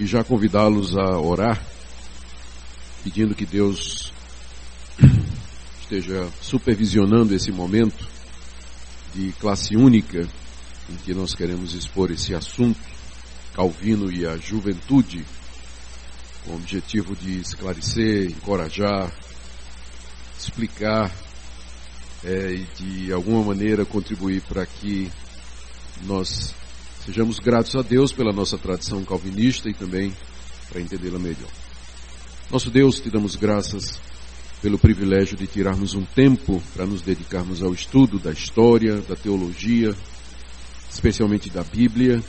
e já convidá-los a orar, pedindo que Deus esteja supervisionando esse momento de classe única em que nós queremos expor esse assunto, Calvino e a juventude, com o objetivo de esclarecer, encorajar, explicar e de alguma maneira contribuir para que nós sejamos gratos a Deus pela nossa tradição calvinista e também para entendê-la melhor. Nosso Deus, te damos graças pelo privilégio de tirarmos um tempo para nos dedicarmos ao estudo da história, da teologia, especialmente da Bíblia,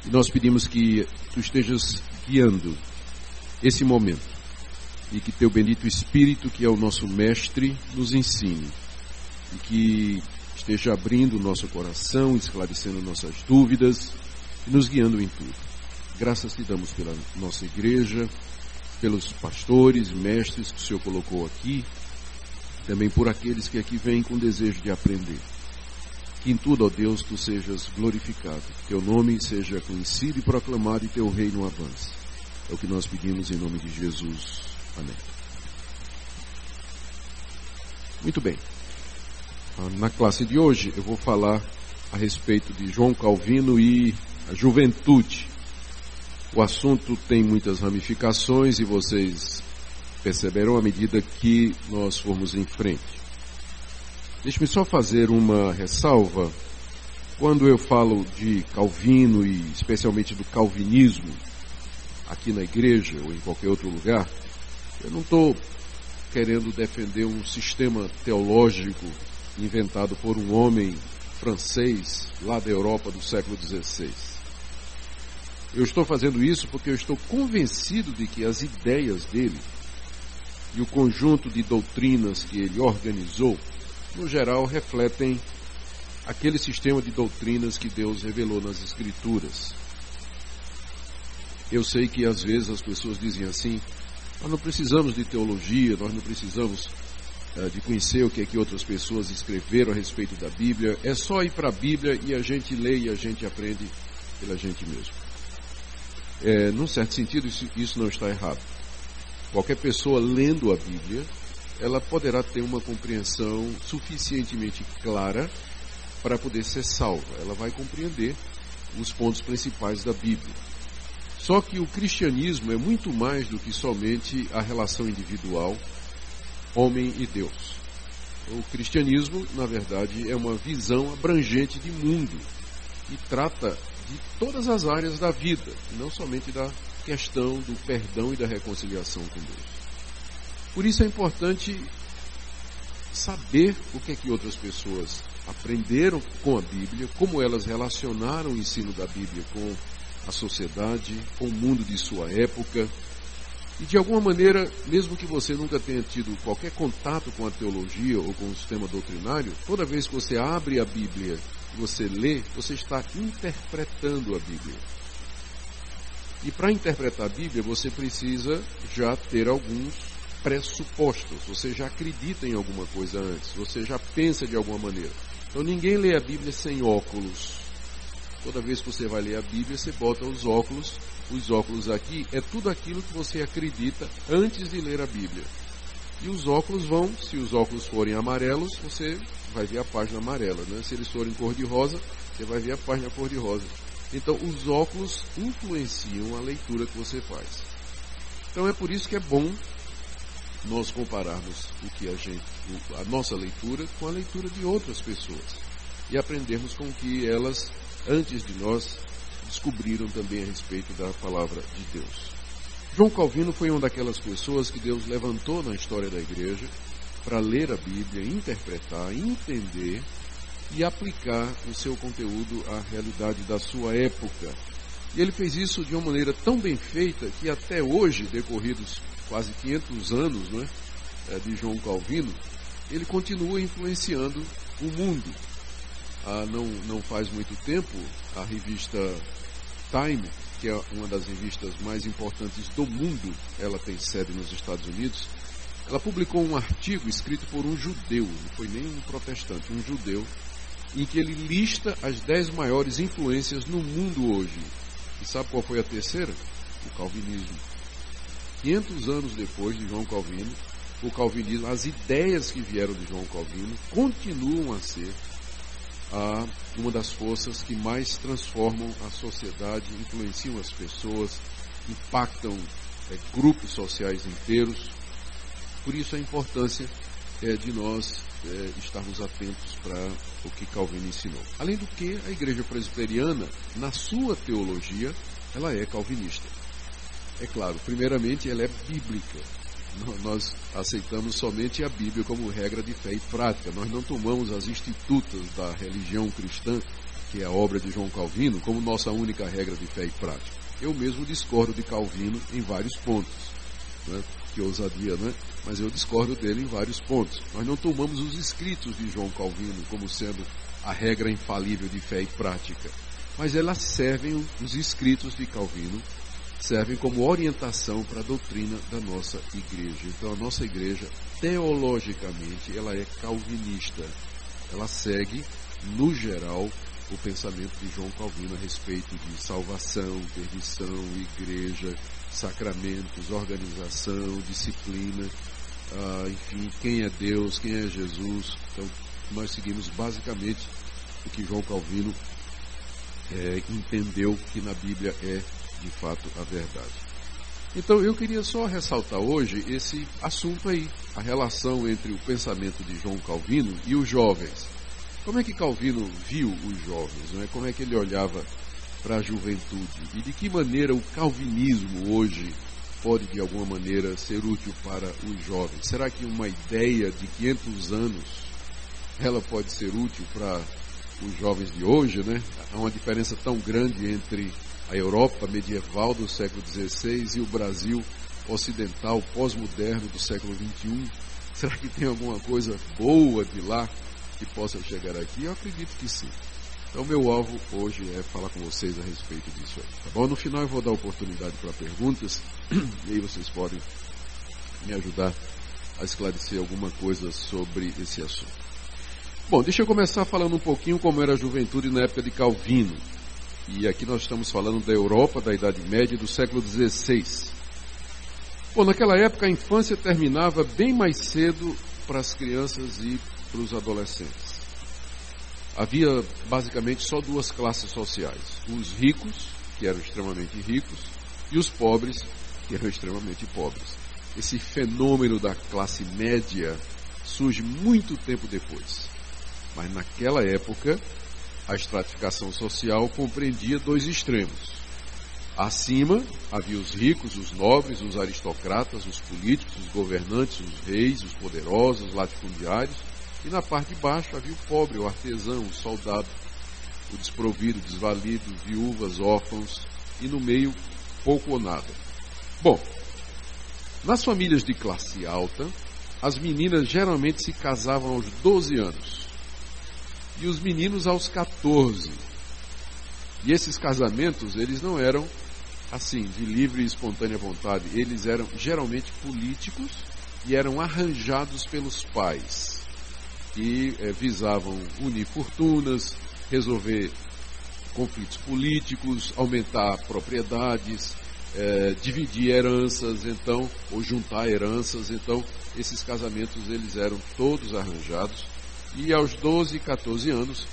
e nós pedimos que tu estejas guiando esse momento e que teu bendito Espírito, que é o nosso mestre, nos ensine e que esteja abrindo o nosso coração, esclarecendo nossas dúvidas e nos guiando em tudo. Graças te damos pela nossa igreja, pelos pastores, mestres que o Senhor colocou aqui, também por aqueles que aqui vêm com desejo de aprender. Que em tudo, ó Deus, tu sejas glorificado, que teu nome seja conhecido e proclamado e teu reino avance. É o que nós pedimos em nome de Jesus. Amém. Muito bem. Na classe de hoje eu vou falar a respeito de João Calvino e a juventude. O assunto tem muitas ramificações e vocês perceberão à medida que nós formos em frente. Deixe-me só fazer uma ressalva. Quando eu falo de Calvino e especialmente do calvinismo aqui na igreja ou em qualquer outro lugar, eu não estou querendo defender um sistema teológico inventado por um homem francês lá da Europa do século XVI. Eu estou fazendo isso porque eu estou convencido de que as ideias dele e o conjunto de doutrinas que ele organizou, no geral, refletem aquele sistema de doutrinas que Deus revelou nas Escrituras. Eu sei que às vezes as pessoas dizem assim: nós não precisamos de teologia, nós não precisamos de conhecer o que é que outras pessoas escreveram a respeito da Bíblia, é só ir para a Bíblia e a gente lê e a gente aprende pela gente mesmo. Num certo sentido, isso não está errado. Qualquer pessoa lendo a Bíblia, ela poderá ter uma compreensão suficientemente clara para poder ser salva. Ela vai compreender os pontos principais da Bíblia. Só que o cristianismo é muito mais do que somente a relação individual, homem e Deus. O cristianismo, na verdade, é uma visão abrangente de mundo e trata de todas as áreas da vida, e não somente da questão do perdão e da reconciliação com Deus. Por isso é importante saber o que é que outras pessoas aprenderam com a Bíblia, como elas relacionaram o ensino da Bíblia com a sociedade, com o mundo de sua época. E de alguma maneira, mesmo que você nunca tenha tido qualquer contato com a teologia ou com o sistema doutrinário, toda vez que você abre a Bíblia e você lê, você está interpretando a Bíblia. E para interpretar a Bíblia, você precisa já ter alguns pressupostos. Você já acredita em alguma coisa antes, você já pensa de alguma maneira. Então ninguém lê a Bíblia sem óculos. Toda vez que você vai ler a Bíblia, você bota os óculos. Os óculos aqui é tudo aquilo que você acredita antes de ler a Bíblia. E os óculos vão, se os óculos forem amarelos, você vai ver a página amarela, né? Se eles forem cor-de-rosa, você vai ver a página cor-de-rosa. Então, os óculos influenciam a leitura que você faz. Então, é por isso que é bom nós compararmos a nossa leitura com a leitura de outras pessoas e aprendermos com o que elas, antes de nós, descobriram também a respeito da palavra de Deus. João Calvino foi uma daquelas pessoas que Deus levantou na história da igreja para ler a Bíblia, interpretar, entender e aplicar o seu conteúdo à realidade da sua época. E ele fez isso de uma maneira tão bem feita que até hoje, decorridos quase 500 anos, né, de João Calvino, ele continua influenciando o mundo. Não faz muito tempo, a revista Time, que é uma das revistas mais importantes do mundo, ela tem sede nos Estados Unidos, ela publicou um artigo escrito por um judeu, não foi nem um protestante, um judeu, em que ele lista as 10 maiores influências no mundo hoje. E sabe qual foi a terceira? o calvinismo. 500 anos depois de João Calvino, o calvinismo, as ideias que vieram de João Calvino continuam a ser uma das forças que mais transformam a sociedade, influenciam as pessoas, impactam grupos sociais inteiros. Por isso a importância de nós estarmos atentos para o que Calvino ensinou. Além do que, a Igreja Presbiteriana, na sua teologia, ela é calvinista. É claro, primeiramente ela é bíblica. Nós aceitamos somente a Bíblia como regra de fé e prática. Nós não tomamos as institutas da religião cristã, que é a obra de João Calvino, como nossa única regra de fé e prática. Eu mesmo discordo de Calvino em vários pontos, né? Que ousadia, né? Mas eu discordo dele em vários pontos. Nós não tomamos os escritos de João Calvino como sendo a regra infalível de fé e prática. Mas elas servem, os escritos de Calvino, servem como orientação para a doutrina da nossa igreja. Então a nossa igreja, teologicamente, ela é calvinista. Ela segue, no geral, o pensamento de João Calvino a respeito de salvação, perdição, igreja, sacramentos, organização, disciplina, enfim, quem é Deus, quem é Jesus. Então nós seguimos basicamente o que João Calvino entendeu que na Bíblia é de fato a verdade. Então eu queria só ressaltar hoje esse assunto aí, a relação entre o pensamento de João Calvino e os jovens. Como é que Calvino viu os jovens, né? Como é que ele olhava para a juventude? E de que maneira o calvinismo hoje pode de alguma maneira ser útil para os jovens? Será que uma ideia de 500 anos ela pode ser útil para os jovens de hoje, né? Há uma diferença tão grande entre a Europa medieval do século XVI e o Brasil ocidental, pós-moderno do século XXI. Será que tem alguma coisa boa de lá que possa chegar aqui? Eu acredito que sim. Então, meu alvo hoje é falar com vocês a respeito disso aí, tá bom? No final eu vou dar oportunidade para perguntas, e aí vocês podem me ajudar a esclarecer alguma coisa sobre esse assunto. Bom, deixa eu começar falando um pouquinho como era a juventude na época de Calvino. E aqui nós estamos falando da Europa, da Idade Média, do século XVI. Bom, naquela época a infância terminava bem mais cedo para as crianças e para os adolescentes. Havia basicamente só duas classes sociais. Os ricos, que eram extremamente ricos, e os pobres, que eram extremamente pobres. Esse fenômeno da classe média surge muito tempo depois. Mas naquela época, a estratificação social compreendia dois extremos. Acima havia os ricos, os nobres, os aristocratas, os políticos, os governantes, os reis, os poderosos, os latifundiários. E na parte de baixo havia o pobre, o artesão, o soldado, o desprovido, o desvalido, viúvas, órfãos. E no meio, pouco ou nada. Bom, nas famílias de classe alta, as meninas geralmente se casavam aos 12 anos. E os meninos aos 14. E esses casamentos, eles não eram assim, de livre e espontânea vontade. Eles eram geralmente políticos e eram arranjados pelos pais, que visavam unir fortunas, resolver conflitos políticos, aumentar propriedades, dividir heranças, então, ou juntar heranças. Então, esses casamentos, eles eram todos arranjados. E aos 12, 14 anos,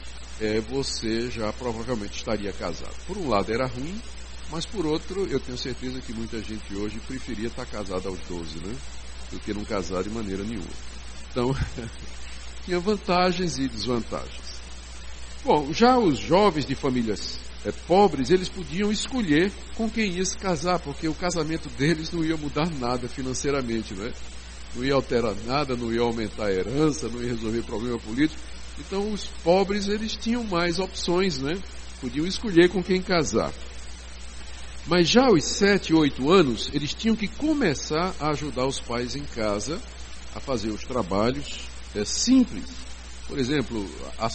você já provavelmente estaria casado. Por um lado era ruim, mas por outro, eu tenho certeza que muita gente hoje preferia estar casada aos 12, né? Do que não casar de maneira nenhuma. Então, tinha vantagens e desvantagens. Bom, já os jovens de famílias pobres, eles podiam escolher com quem ia se casar, porque o casamento deles não ia mudar nada financeiramente, né? Não ia alterar nada, não ia aumentar a herança, não ia resolver problema político. Então os pobres, eles tinham mais opções, né? Podiam escolher com quem casar. Mas já aos 7, 8 anos, eles tinham que começar a ajudar os pais em casa a fazer os trabalhos simples. Por exemplo,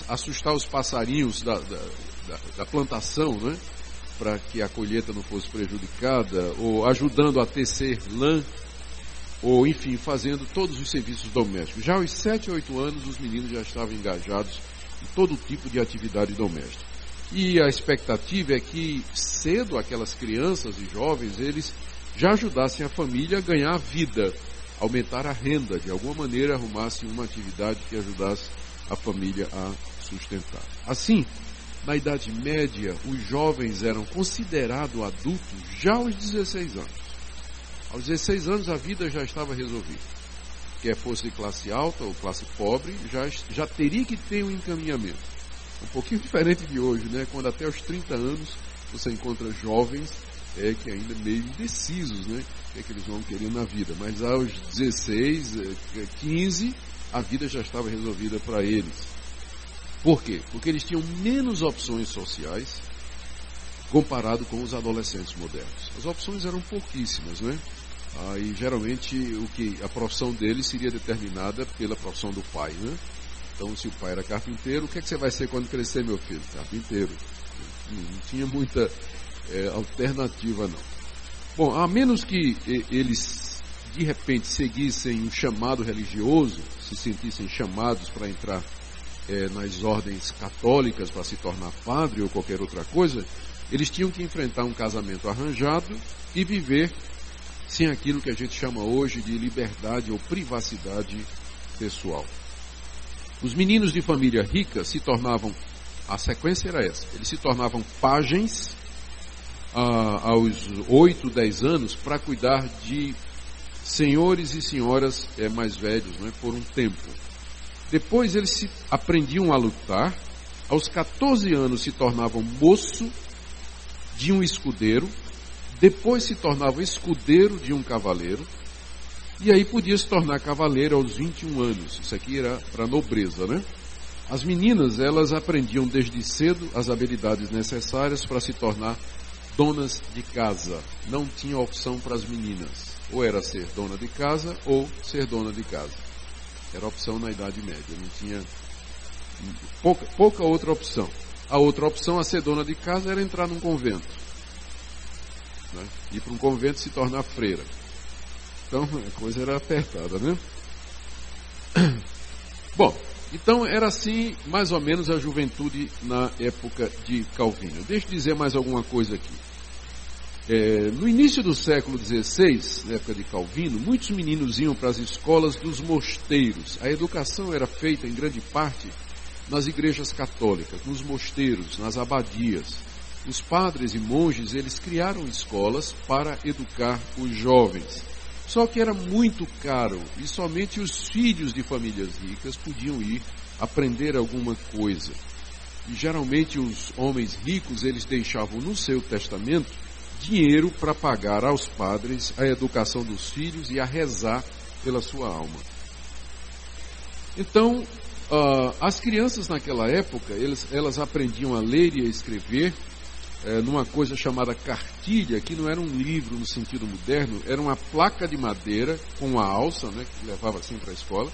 assustar os passarinhos da plantação, né? Para que a colheita não fosse prejudicada, ou ajudando a tecer lã, ou enfim, fazendo todos os serviços domésticos. Já aos 7, 8 anos, os meninos já estavam engajados em todo tipo de atividade doméstica. E a expectativa é que cedo aquelas crianças e jovens, eles já ajudassem a família a ganhar vida, aumentar a renda, de alguma maneira arrumassem uma atividade que ajudasse a família a sustentar. Assim, na Idade Média, os jovens eram considerados adultos já aos 16 anos. Aos 16 anos a vida já estava resolvida. Quer fosse de classe alta ou classe pobre, já teria que ter um encaminhamento. Um pouquinho diferente de hoje, né? Quando até os 30 anos você encontra jovens que ainda meio indecisos, né? O que é que eles vão querer na vida. Mas aos 16, 15, a vida já estava resolvida para eles. Por quê? Porque eles tinham menos opções sociais comparado com os adolescentes modernos. As opções eram pouquíssimas, né? E geralmente a profissão deles seria determinada pela profissão do pai, né? Então, se o pai era carpinteiro, o que é que você vai ser quando crescer, meu filho? Carpinteiro. Não tinha muita alternativa, não. Bom, a menos que eles, de repente, seguissem um chamado religioso, se sentissem chamados para entrar nas ordens católicas, para se tornar padre ou qualquer outra coisa, eles tinham que enfrentar um casamento arranjado e viver sem aquilo que a gente chama hoje de liberdade ou privacidade pessoal. Os meninos de família rica se tornavam, a sequência era essa, eles se tornavam pajens aos 8, 10 anos para cuidar de senhores e senhoras mais velhos, né, por um tempo. Depois eles aprendiam a lutar, aos 14 anos se tornavam moço de um escudeiro, depois se tornava escudeiro de um cavaleiro, e aí podia se tornar cavaleiro aos 21 anos. Isso aqui era para nobreza, né? As meninas, elas aprendiam desde cedo as habilidades necessárias para se tornar donas de casa. Não tinha opção para as meninas. Ou era ser dona de casa ou ser dona de casa. Era opção na Idade Média. Não tinha pouca outra opção. A outra opção a ser dona de casa era entrar num convento, né? Ir para um convento e se tornar freira. Então, a coisa era apertada, né? Bom, então era assim, mais ou menos, a juventude na época de Calvino. Deixa eu dizer mais alguma coisa aqui. No início do século XVI, na época de Calvino, muitos meninos iam para as escolas dos mosteiros. A educação era feita, em grande parte, nas igrejas católicas, nos mosteiros, nas abadias. Os padres e monges, eles criaram escolas para educar os jovens. Só que era muito caro e somente os filhos de famílias ricas podiam ir aprender alguma coisa. E geralmente os homens ricos, eles deixavam no seu testamento dinheiro para pagar aos padres a educação dos filhos e a rezar pela sua alma. Então, as crianças naquela época, elas aprendiam a ler e a escrever numa coisa chamada cartilha, que não era um livro no sentido moderno, era uma placa de madeira com uma alça, né, que levava assim para a escola,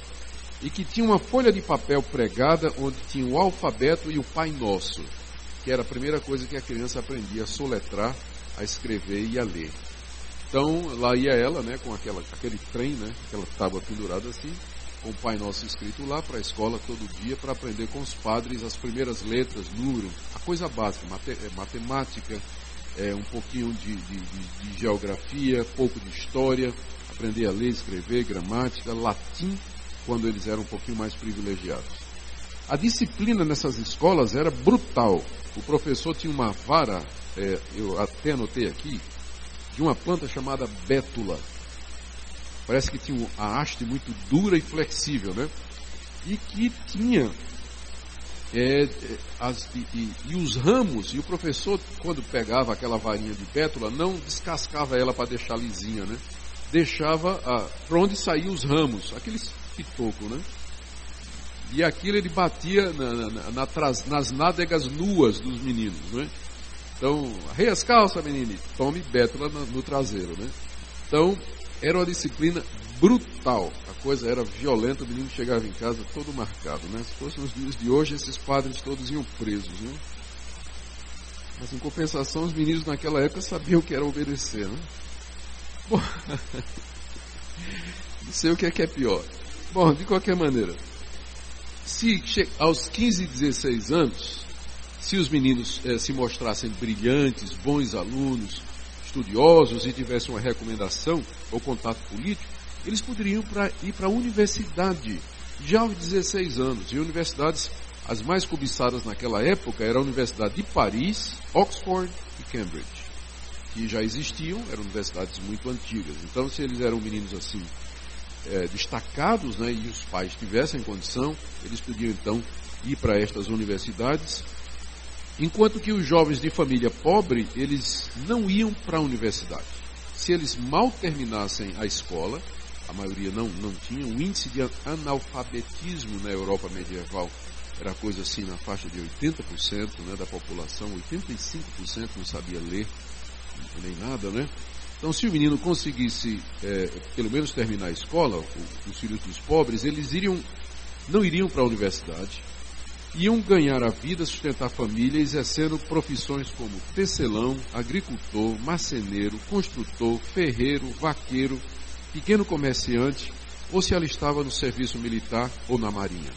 e que tinha uma folha de papel pregada onde tinha o alfabeto e o Pai Nosso, que era a primeira coisa que a criança aprendia a soletrar, a escrever e a ler. Então, lá ia ela, né, com aquele trem, né, aquela tábua pendurada assim, com o Pai Nosso escrito lá para a escola todo dia, para aprender com os padres as primeiras letras, número, a coisa básica, matemática, um pouquinho de geografia, pouco de história, aprender a ler, escrever, gramática, latim, quando eles eram um pouquinho mais privilegiados. A disciplina nessas escolas era brutal. O professor tinha uma vara, eu até anotei aqui, de uma planta chamada bétula. Parece que tinha a haste muito dura e flexível, né? E que tinha e os ramos, e o professor, quando pegava aquela varinha de bétula, não descascava ela para deixar lisinha, né? Deixava para onde saíam os ramos, aqueles pitocos, né? E aquilo ele batia nas nádegas nuas dos meninos, né? Então, arreia as calças, menino, tome bétula no traseiro, né? Então, era uma disciplina brutal. A coisa era violenta, o menino chegava em casa todo marcado, né? Se fosse nos dias de hoje, esses padres todos iam presos, né? Mas, em compensação, os meninos naquela época sabiam o que era obedecer, né? Bom, não sei o que é pior. Bom, de qualquer maneira, se aos 15, 16 anos, se os meninos se mostrassem brilhantes, bons alunos, estudiosos e tivessem uma recomendação ou contato político, eles poderiam ir para a universidade já aos 16 anos. E universidades, as mais cobiçadas naquela época, era a Universidade de Paris, Oxford e Cambridge, que já existiam, eram universidades muito antigas. Então, se eles eram meninos assim, destacados, né, e os pais tivessem condição, eles podiam então ir para estas universidades, enquanto que os jovens de família pobre, eles não iam para a universidade. Se eles mal terminassem a escola, a maioria não tinha, o índice de analfabetismo na Europa medieval era coisa assim na faixa de 80%, né, da população, 85% não sabia ler, nem nada, né? Então, se o menino conseguisse, pelo menos terminar a escola, os filhos dos pobres, eles não iriam para a universidade, iam ganhar a vida, sustentar a família, exercendo profissões como tecelão, agricultor, marceneiro, construtor, ferreiro, vaqueiro, pequeno comerciante, ou se alistava no serviço militar ou na marinha.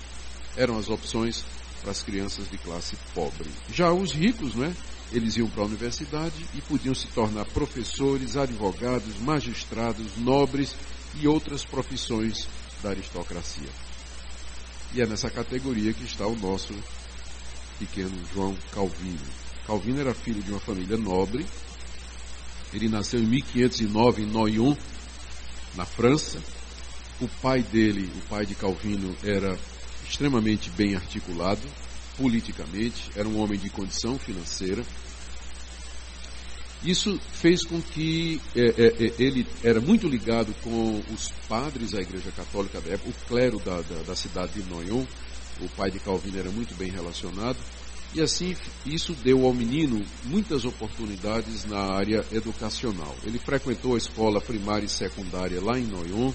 Eram as opções para as crianças de classe pobre. Já os ricos, né? Eles iam para a universidade e podiam se tornar professores, advogados, magistrados, nobres e outras profissões da aristocracia. E é nessa categoria que está o nosso pequeno João Calvino. Calvino era filho de uma família nobre. Ele nasceu em 1509 em Noyon, na França. O pai dele, o pai de Calvino, era extremamente bem articulado politicamente, era um homem de condição financeira. Isso fez com que ele era muito ligado com os padres da Igreja Católica da época, o clero da cidade de Noyon. O pai de Calvino era muito bem relacionado, e assim isso deu ao menino muitas oportunidades na área educacional. Ele frequentou a escola primária e secundária lá em Noyon,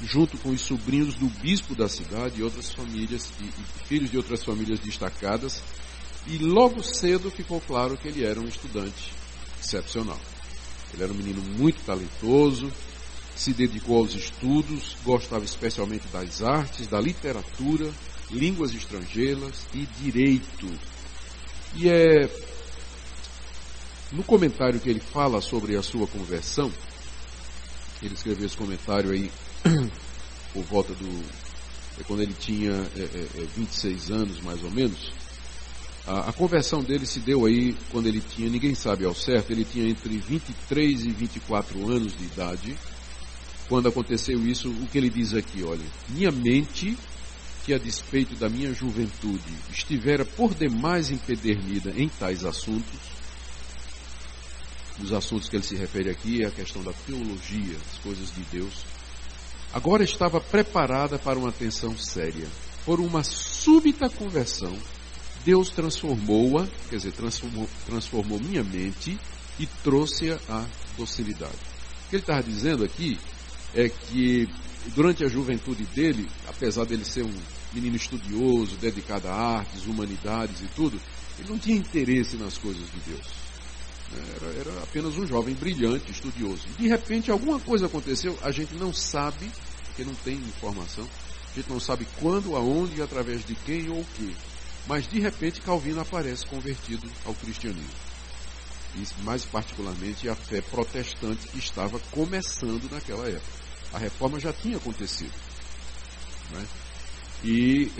junto com os sobrinhos do bispo da cidade e outras famílias, e filhos de outras famílias destacadas, e logo cedo ficou claro que ele era um estudante excepcional. Ele era um menino muito talentoso, se dedicou aos estudos, gostava especialmente das artes, da literatura, línguas estrangeiras e direito. E no comentário que ele fala sobre a sua conversão, ele escreveu esse comentário aí por volta quando ele tinha 26 anos, mais ou menos. A conversão dele se deu aí quando ele tinha, ninguém sabe ao certo, ele tinha entre 23 e 24 anos de idade. Quando aconteceu isso, o que ele diz aqui, olha: minha mente, que a despeito da minha juventude estivera por demais empedernida em tais assuntos, os assuntos que ele se refere aqui é a questão da teologia, as coisas de Deus, agora estava preparada para uma atenção séria. Por uma súbita conversão, Deus transformou-a, quer dizer, transformou minha mente e trouxe-a à docilidade. O que ele estava dizendo aqui é que durante a juventude dele, apesar dele ser um menino estudioso, dedicado a artes, humanidades e tudo, ele não tinha interesse nas coisas de Deus. Era apenas um jovem brilhante, estudioso. De repente, alguma coisa aconteceu, a gente não sabe, porque não tem informação, a gente não sabe quando, aonde, através de quem ou o quê. Mas, de repente, Calvino aparece convertido ao cristianismo. E, mais particularmente, a fé protestante que estava começando naquela época. A reforma já tinha acontecido, né? E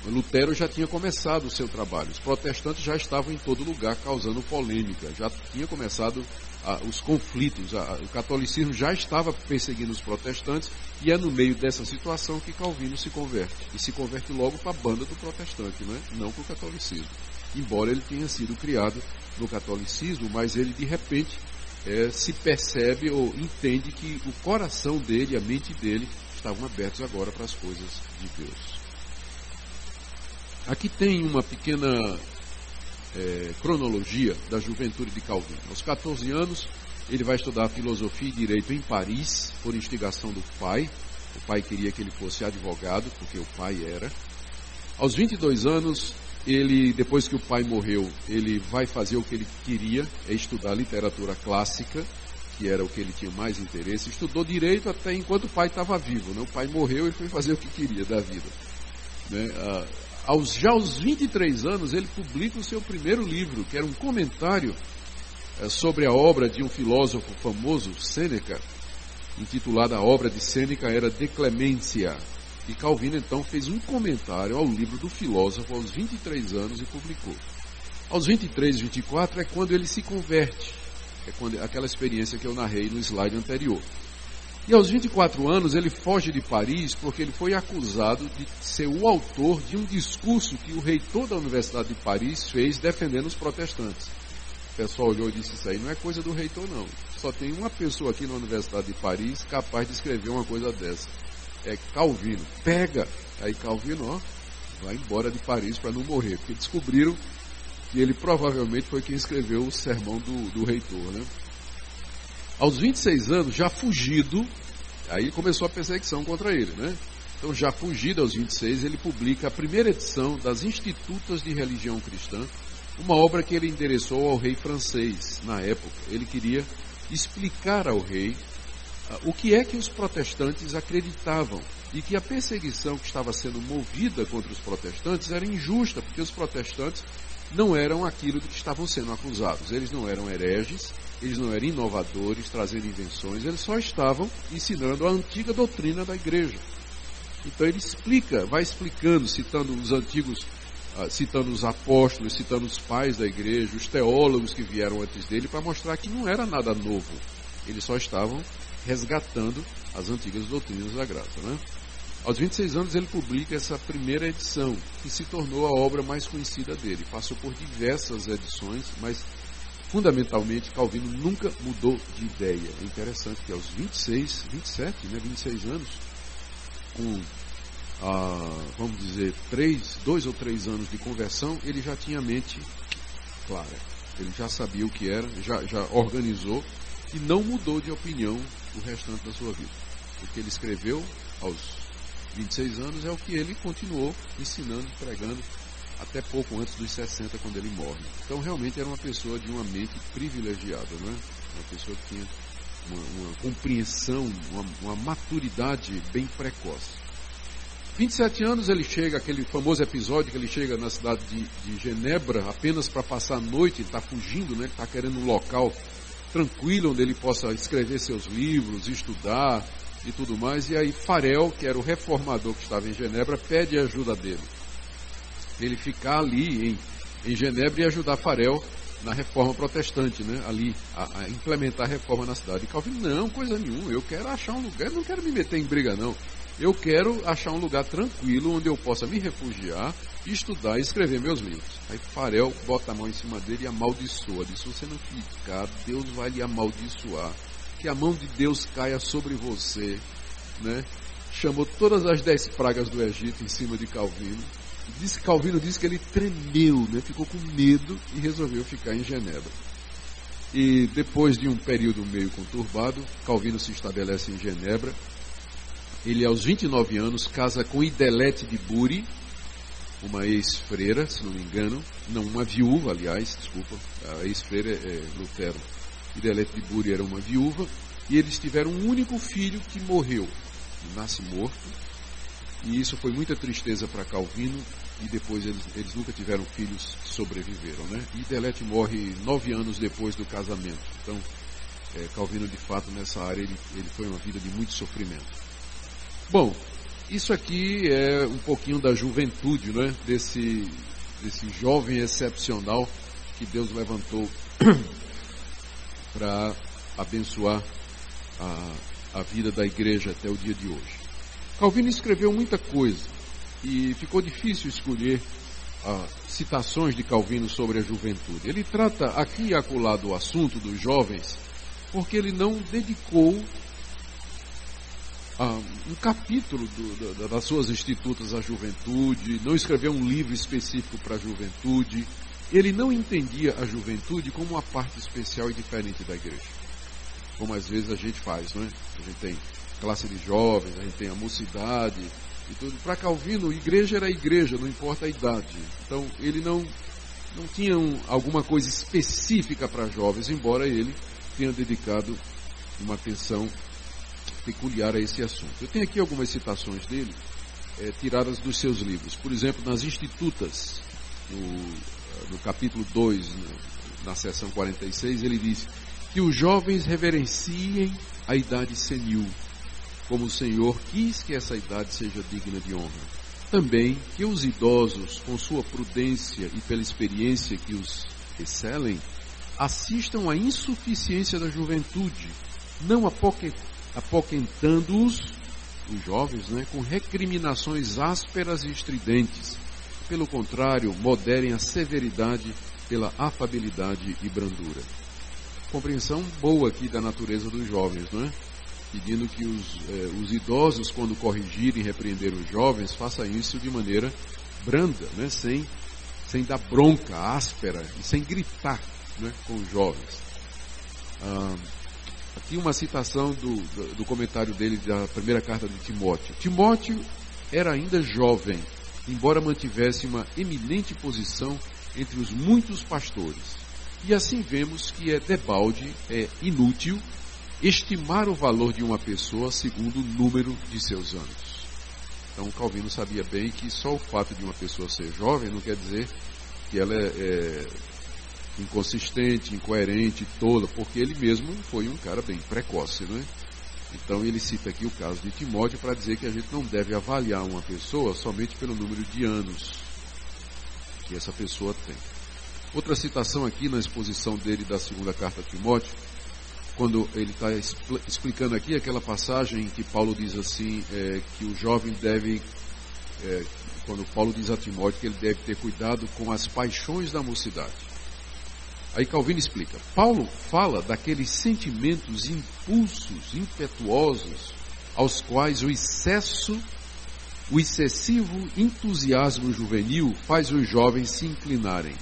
Lutero já tinha começado o seu trabalho. Os protestantes já estavam em todo lugar causando polêmica. Já tinha começado os conflitos. O catolicismo já estava perseguindo os protestantes, e é no meio dessa situação que Calvino se converte. E se converte logo para a banda do protestante, né? Não para o catolicismo. Embora ele tenha sido criado no catolicismo, mas ele de repente se percebe ou entende que o coração dele, a mente dele, estavam abertos agora para as coisas de Deus. Aqui tem uma pequena cronologia da juventude de Calvino. Aos 14 anos, ele vai estudar filosofia e direito em Paris, por instigação do pai. O pai queria que ele fosse advogado, porque o pai era. Aos 22 anos, depois que o pai morreu, ele vai fazer o que ele queria, é estudar literatura clássica, que era o que ele tinha mais interesse. Estudou direito até enquanto o pai estava vivo, né? O pai morreu e foi fazer o que queria da vida, né? Já aos 23 anos, ele publica o seu primeiro livro, que era um comentário sobre a obra de um filósofo famoso, Sêneca, intitulada a obra de Sêneca era De Clemência. E Calvino, então, fez um comentário ao livro do filósofo aos 23 anos e publicou. Aos 23, 24 é quando ele se converte. É quando, aquela experiência que eu narrei no slide anterior. E aos 24 anos ele foge de Paris porque ele foi acusado de ser o autor de um discurso que o reitor da Universidade de Paris fez defendendo os protestantes. O pessoal olhou e disse, isso aí não é coisa do reitor não. Só tem uma pessoa aqui na Universidade de Paris capaz de escrever uma coisa dessa. É Calvino. Pega! Aí Calvino, vai embora de Paris para não morrer. Porque descobriram que ele provavelmente foi quem escreveu o sermão do reitor, né? Aos 26 anos, já fugido, aí começou a perseguição contra ele, né? Então, já fugido aos 26, ele publica a primeira edição das Institutas de Religião Cristã, uma obra que ele endereçou ao rei francês na época. Ele queria explicar ao rei o que é que os protestantes acreditavam e que a perseguição que estava sendo movida contra os protestantes era injusta, porque os protestantes não eram aquilo de que estavam sendo acusados. Eles não eram hereges, eles não eram inovadores, trazendo invenções, eles só estavam ensinando a antiga doutrina da igreja. Então ele explica, vai explicando, citando os antigos, citando os apóstolos, citando os pais da igreja, os teólogos que vieram antes dele, para mostrar que não era nada novo. Eles só estavam resgatando as antigas doutrinas da graça, né? Aos 26 anos ele publica essa primeira edição, que se tornou a obra mais conhecida dele. Passou por diversas edições, mas fundamentalmente Calvino nunca mudou de ideia. É interessante que aos 26 anos, com, vamos dizer, 2 ou 3 anos de conversão, ele já tinha a mente clara. Ele já sabia o que era, já organizou e não mudou de opinião o restante da sua vida. O que ele escreveu aos 26 anos é o que ele continuou ensinando, pregando, até pouco antes dos 60, quando ele morre. Então, realmente era uma pessoa de uma mente privilegiada, não é? Uma pessoa que tinha uma compreensão, uma maturidade bem precoce. 27 anos ele chega, aquele famoso episódio que ele chega na cidade de Genebra, apenas para passar a noite, ele está fugindo, né? Ele está querendo um local tranquilo, onde ele possa escrever seus livros, estudar e tudo mais. E aí Farel, que era o reformador que estava em Genebra, pede a ajuda dele. Ele ficar ali em Genebra e ajudar Farel na reforma protestante, né? Ali, a implementar a reforma na cidade. E Calvino, não, coisa nenhuma, eu quero achar um lugar, eu não quero me meter em briga não. Eu quero achar um lugar tranquilo, onde eu possa me refugiar, estudar e escrever meus livros. Aí Farel bota a mão em cima dele e amaldiçoa. Diz, se você não ficar, Deus vai lhe amaldiçoar. Que a mão de Deus caia sobre você, né? Chamou todas as 10 pragas do Egito em cima de Calvino. Calvino disse que ele tremeu, né? Ficou com medo e resolveu ficar em Genebra. E depois de um período meio conturbado, Calvino se estabelece em Genebra. Ele, aos 29 anos, casa com Idelete de Buri, uma ex-freira, se não me engano, não, uma viúva, aliás, desculpa, a ex-freira é Lutero. Idelete de Buri era uma viúva, e eles tiveram um único filho que morreu, nasce morto, e isso foi muita tristeza para Calvino, e depois eles nunca tiveram filhos que sobreviveram, né? E Idelete morre 9 anos depois do casamento. Então, Calvino, de fato, nessa área, ele foi uma vida de muito sofrimento. Bom, isso aqui é um pouquinho da juventude, né? Desse jovem excepcional que Deus levantou para abençoar a vida da igreja até o dia de hoje. Calvino escreveu muita coisa e ficou difícil escolher citações de Calvino sobre a juventude. Ele trata aqui e acolá do assunto dos jovens porque ele não dedicou um capítulo das suas institutas à juventude, não escreveu um livro específico para a juventude. Ele não entendia a juventude como uma parte especial e diferente da igreja, como às vezes a gente faz, não é? A gente tem classe de jovens, a gente tem a mocidade e tudo. Para Calvino, igreja era igreja, não importa a idade. Então ele não tinha alguma coisa específica para jovens, embora ele tenha dedicado uma atenção peculiar a esse assunto. Eu tenho aqui algumas citações dele tiradas dos seus livros. Por exemplo, nas Institutas, no capítulo 2, na seção 46, ele diz que os jovens reverenciem a idade senil, como o Senhor quis que essa idade seja digna de honra. Também que os idosos, com sua prudência e pela experiência que os excelem, assistam à insuficiência da juventude, não apoquentando-os, os jovens, com recriminações ásperas e estridentes. Pelo contrário, moderem a severidade pela afabilidade e brandura. Compreensão boa aqui da natureza dos jovens, não é? Pedindo que os idosos, quando corrigirem e repreender os jovens, façam isso de maneira branda, sem dar bronca áspera e sem gritar com os jovens. Aqui uma citação do comentário dele da primeira carta de Timóteo. Timóteo era ainda jovem, embora mantivesse uma eminente posição entre os muitos pastores. E assim vemos que debalde, é inútil, estimar o valor de uma pessoa segundo o número de seus anos. Então Calvino sabia bem que só o fato de uma pessoa ser jovem não quer dizer que ela é inconsistente, incoerente, tola, porque ele mesmo foi um cara bem precoce, não é? Então ele cita aqui o caso de Timóteo para dizer que a gente não deve avaliar uma pessoa somente pelo número de anos que essa pessoa tem. Outra citação aqui na exposição dele da segunda carta a Timóteo, quando ele está explicando aqui aquela passagem em que Paulo diz assim, que o jovem deve, quando Paulo diz a Timóteo que ele deve ter cuidado com as paixões da mocidade. Aí Calvino explica, Paulo fala daqueles sentimentos, impulsos, impetuosos, aos quais o excessivo entusiasmo juvenil faz os jovens se inclinarem.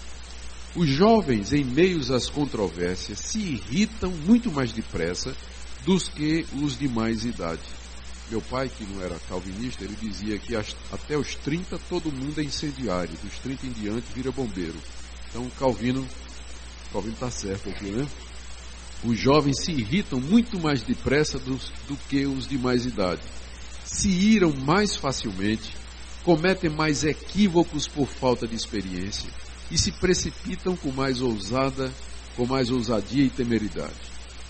Os jovens, em meios às controvérsias, se irritam muito mais depressa do que os de mais idade. Meu pai, que não era calvinista, ele dizia que até os 30 todo mundo é incendiário, dos 30 em diante vira bombeiro. Então Calvino está certo aqui, né? Os jovens se irritam muito mais depressa do que os de mais idade. Se iram mais facilmente, cometem mais equívocos por falta de experiência e se precipitam com mais ousadia e temeridade.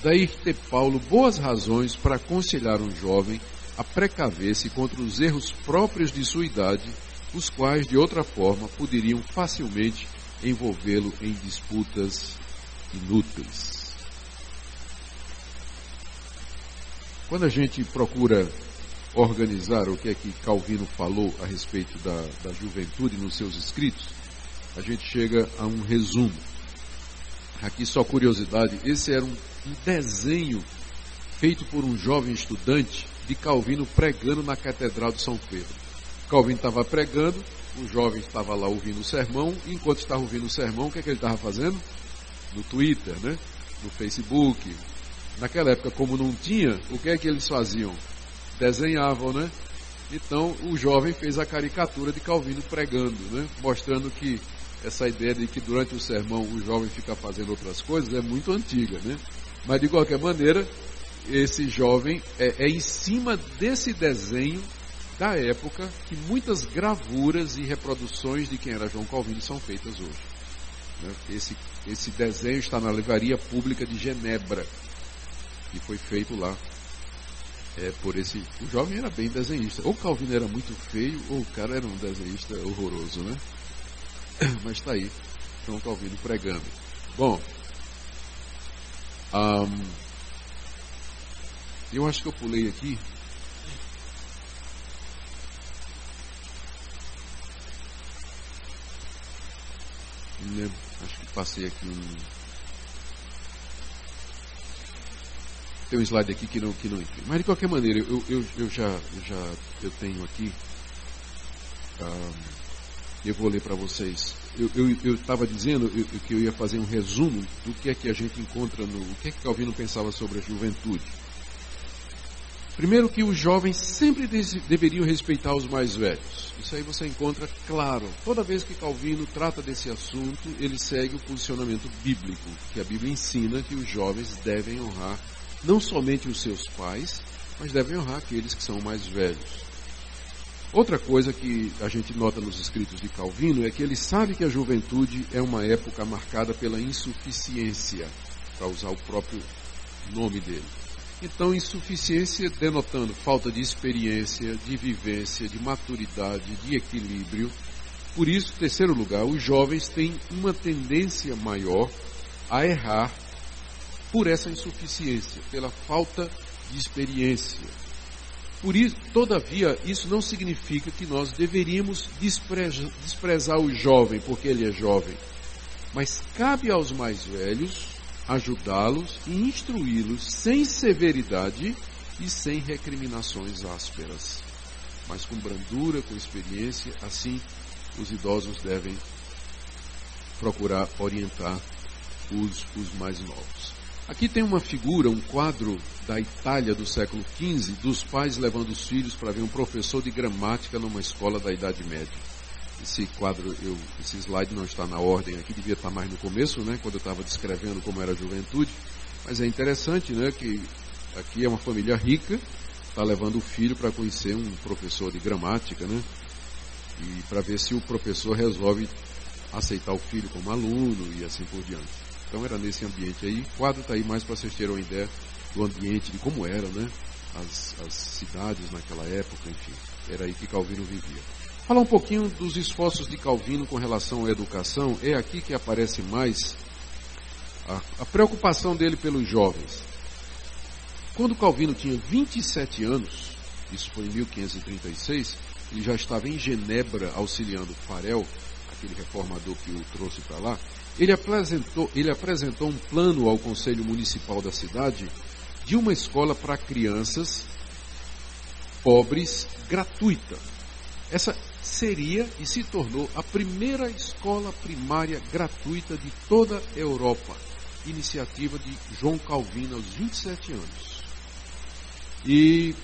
Daí ter Paulo boas razões para aconselhar um jovem a precaver-se contra os erros próprios de sua idade, os quais, de outra forma, poderiam facilmente envolvê-lo em disputas inúteis. Quando a gente procura organizar o que é que Calvino falou a respeito da juventude nos seus escritos, a gente chega a um resumo. Aqui só curiosidade, esse era um desenho feito por um jovem estudante de Calvino pregando na Catedral de São Pedro. Calvino estava pregando, o jovem estava lá ouvindo o sermão, e enquanto estava ouvindo o sermão, o que é que ele estava fazendo? No Twitter, no Facebook. Naquela época, como não tinha, o que é que eles faziam? Desenhavam, Então, o jovem fez a caricatura de Calvino pregando, mostrando que essa ideia de que durante o sermão o jovem fica fazendo outras coisas é muito antiga, Mas, de qualquer maneira, esse jovem é em cima desse desenho da época que muitas gravuras e reproduções de quem era João Calvino são feitas hoje. Esse desenho está na Livraria Pública de Genebra, e foi feito lá por esse... O jovem era bem desenhista. Ou Calvino era muito feio, ou o cara era um desenhista horroroso, Mas está aí, João Calvino pregando. Bom, eu acho que eu pulei aqui. Acho que passei aqui tem um slide aqui que não mas de qualquer maneira eu tenho aqui, eu vou ler para vocês. Eu estava dizendo que eu ia fazer um resumo do que é que a gente encontra o que é que Calvino pensava sobre a juventude. Primeiro, que os jovens sempre deveriam respeitar os mais velhos. Isso aí você encontra claro. Toda vez que Calvino trata desse assunto, ele segue o posicionamento bíblico, que a Bíblia ensina que os jovens devem honrar não somente os seus pais, mas devem honrar aqueles que são mais velhos. Outra coisa que a gente nota nos escritos de Calvino é que ele sabe que a juventude é uma época marcada pela insuficiência, para usar o próprio nome dele. Então, insuficiência denotando falta de experiência, de vivência, de maturidade, de equilíbrio. Por isso, em terceiro lugar, os jovens têm uma tendência maior a errar por essa insuficiência, pela falta de experiência. Por isso, todavia, isso não significa que nós deveríamos desprezar o jovem porque ele é jovem. Mas cabe aos mais velhos ajudá-los e instruí-los sem severidade e sem recriminações ásperas, mas com brandura, com experiência. Assim, os idosos devem procurar orientar os mais novos. Aqui tem uma figura, um quadro da Itália do século XV, dos pais levando os filhos para ver um professor de gramática numa escola da Idade Média. Esse quadro, esse slide não está na ordem aqui, devia estar mais no começo, né, quando eu estava descrevendo como era a juventude, mas é interessante, né, que aqui é uma família rica, está levando o filho para conhecer um professor de gramática, né, e para ver se o professor resolve aceitar o filho como aluno e assim por diante. Então era nesse ambiente aí. O quadro está aí mais para vocês terem uma ideia do ambiente, de como era, né, as cidades naquela época, enfim, era aí que Calvino vivia. Falar um pouquinho dos esforços de Calvino com relação à educação. É aqui que aparece mais a preocupação dele pelos jovens. Quando Calvino tinha 27 anos, isso foi em 1536, ele já estava em Genebra auxiliando Farel, aquele reformador que o trouxe para lá. Ele apresentou um plano ao Conselho Municipal da cidade de uma escola para crianças pobres gratuita. Essa seria e se tornou a primeira escola primária gratuita de toda a Europa, iniciativa de João Calvino aos 27 anos. E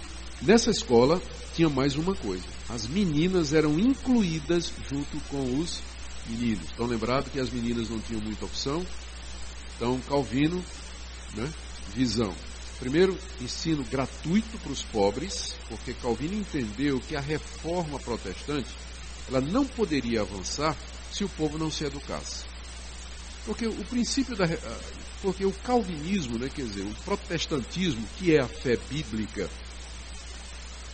nessa escola tinha mais uma coisa: as meninas eram incluídas junto com os meninos. Estão lembrados que as meninas não tinham muita opção? Então Calvino, né, visão. Primeiro, ensino gratuito para os pobres, porque Calvino entendeu que a reforma protestante ela não poderia avançar se o povo não se educasse. Porque o princípio porque o calvinismo, né, quer dizer, o protestantismo, que é a fé bíblica,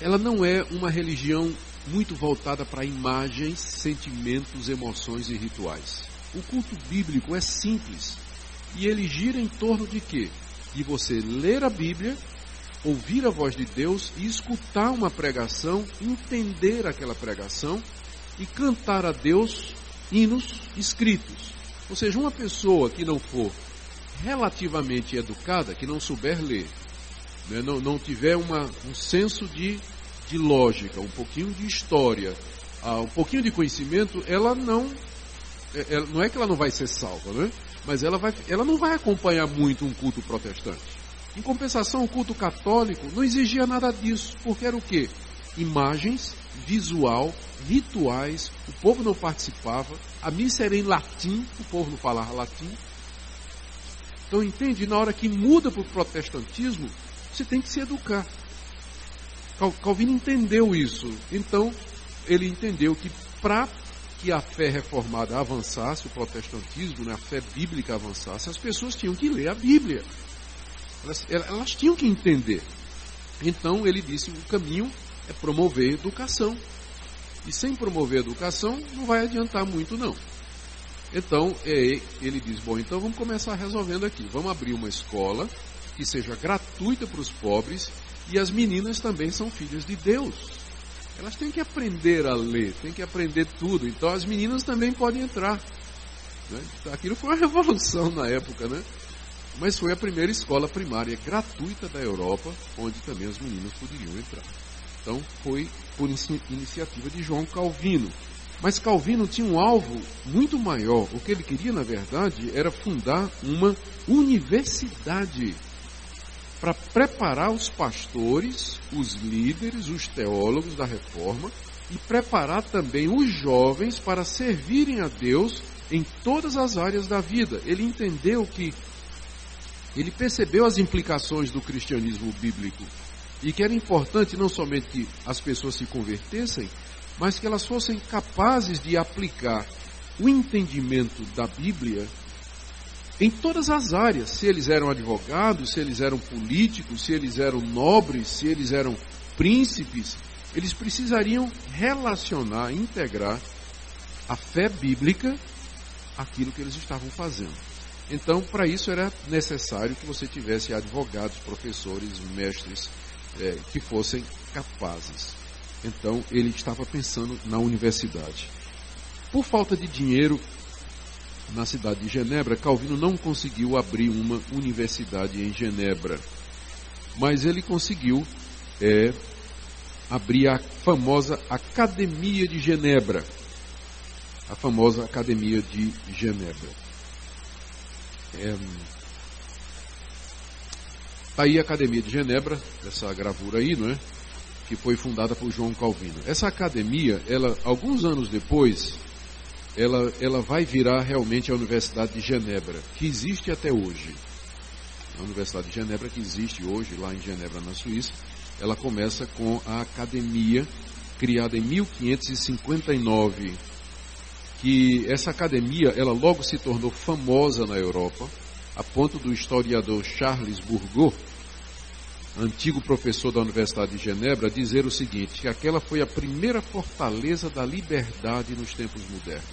ela não é uma religião muito voltada para imagens, sentimentos, emoções e rituais. O culto bíblico é simples e ele gira em torno de quê? De você ler a Bíblia, ouvir a voz de Deus e escutar uma pregação, entender aquela pregação e cantar a Deus hinos escritos. Ou seja, uma pessoa que não for relativamente educada, que não souber ler, né, não tiver um senso de lógica, um pouquinho de história, um pouquinho de conhecimento, ela não é que ela não vai ser salva, né? Mas ela não vai acompanhar muito um culto protestante. Em compensação, o culto católico não exigia nada disso, porque era o quê? Imagens, visual, rituais, o povo não participava, a missa era em latim, o povo não falava latim. Então, entende? Na hora que muda para o protestantismo, você tem que se educar. Calvino entendeu isso. Então, ele entendeu que para que a fé reformada avançasse, o protestantismo, né, a fé bíblica avançasse, as pessoas tinham que ler a Bíblia. Elas tinham que entender. Então ele disse, o caminho é promover educação. E sem promover educação, não vai adiantar muito não. Então ele diz, bom, então vamos começar resolvendo aqui. Vamos abrir uma escola que seja gratuita para os pobres, e as meninas também são filhas de Deus. Elas têm que aprender a ler, têm que aprender tudo. Então as meninas também podem entrar. Né? Aquilo foi uma revolução na época, né? Mas foi a primeira escola primária gratuita da Europa, onde também as meninas poderiam entrar. Então foi por iniciativa de João Calvino. Mas Calvino tinha um alvo muito maior. O que ele queria, na verdade, era fundar uma universidade para preparar os pastores, os líderes, os teólogos da reforma e preparar também os jovens para servirem a Deus em todas as áreas da vida. Ele entendeu que, ele percebeu as implicações do cristianismo bíblico e que era importante não somente que as pessoas se convertessem, mas que elas fossem capazes de aplicar o entendimento da Bíblia em todas as áreas. Se eles eram advogados, se eles eram políticos, se eles eram nobres, se eles eram príncipes, eles precisariam relacionar, integrar a fé bíblica àquilo que eles estavam fazendo. Então, para isso era necessário que você tivesse advogados, professores, mestres, que fossem capazes. Então, ele estava pensando na universidade. Por falta de dinheiro, na cidade de Genebra, Calvino não conseguiu abrir uma universidade em Genebra. Mas ele conseguiu abrir a famosa Academia de Genebra. A famosa Academia de Genebra. Está aí a Academia de Genebra, essa gravura aí, não é? Que foi fundada por João Calvino. Essa academia, alguns anos depois, ela vai virar realmente a Universidade de Genebra, que existe até hoje. A Universidade de Genebra, que existe hoje, lá em Genebra, na Suíça, ela começa com a academia, criada em 1559, que essa academia, ela logo se tornou famosa na Europa, a ponto do historiador Charles Bourgeot, antigo professor da Universidade de Genebra, dizer o seguinte, que aquela foi a primeira fortaleza da liberdade nos tempos modernos.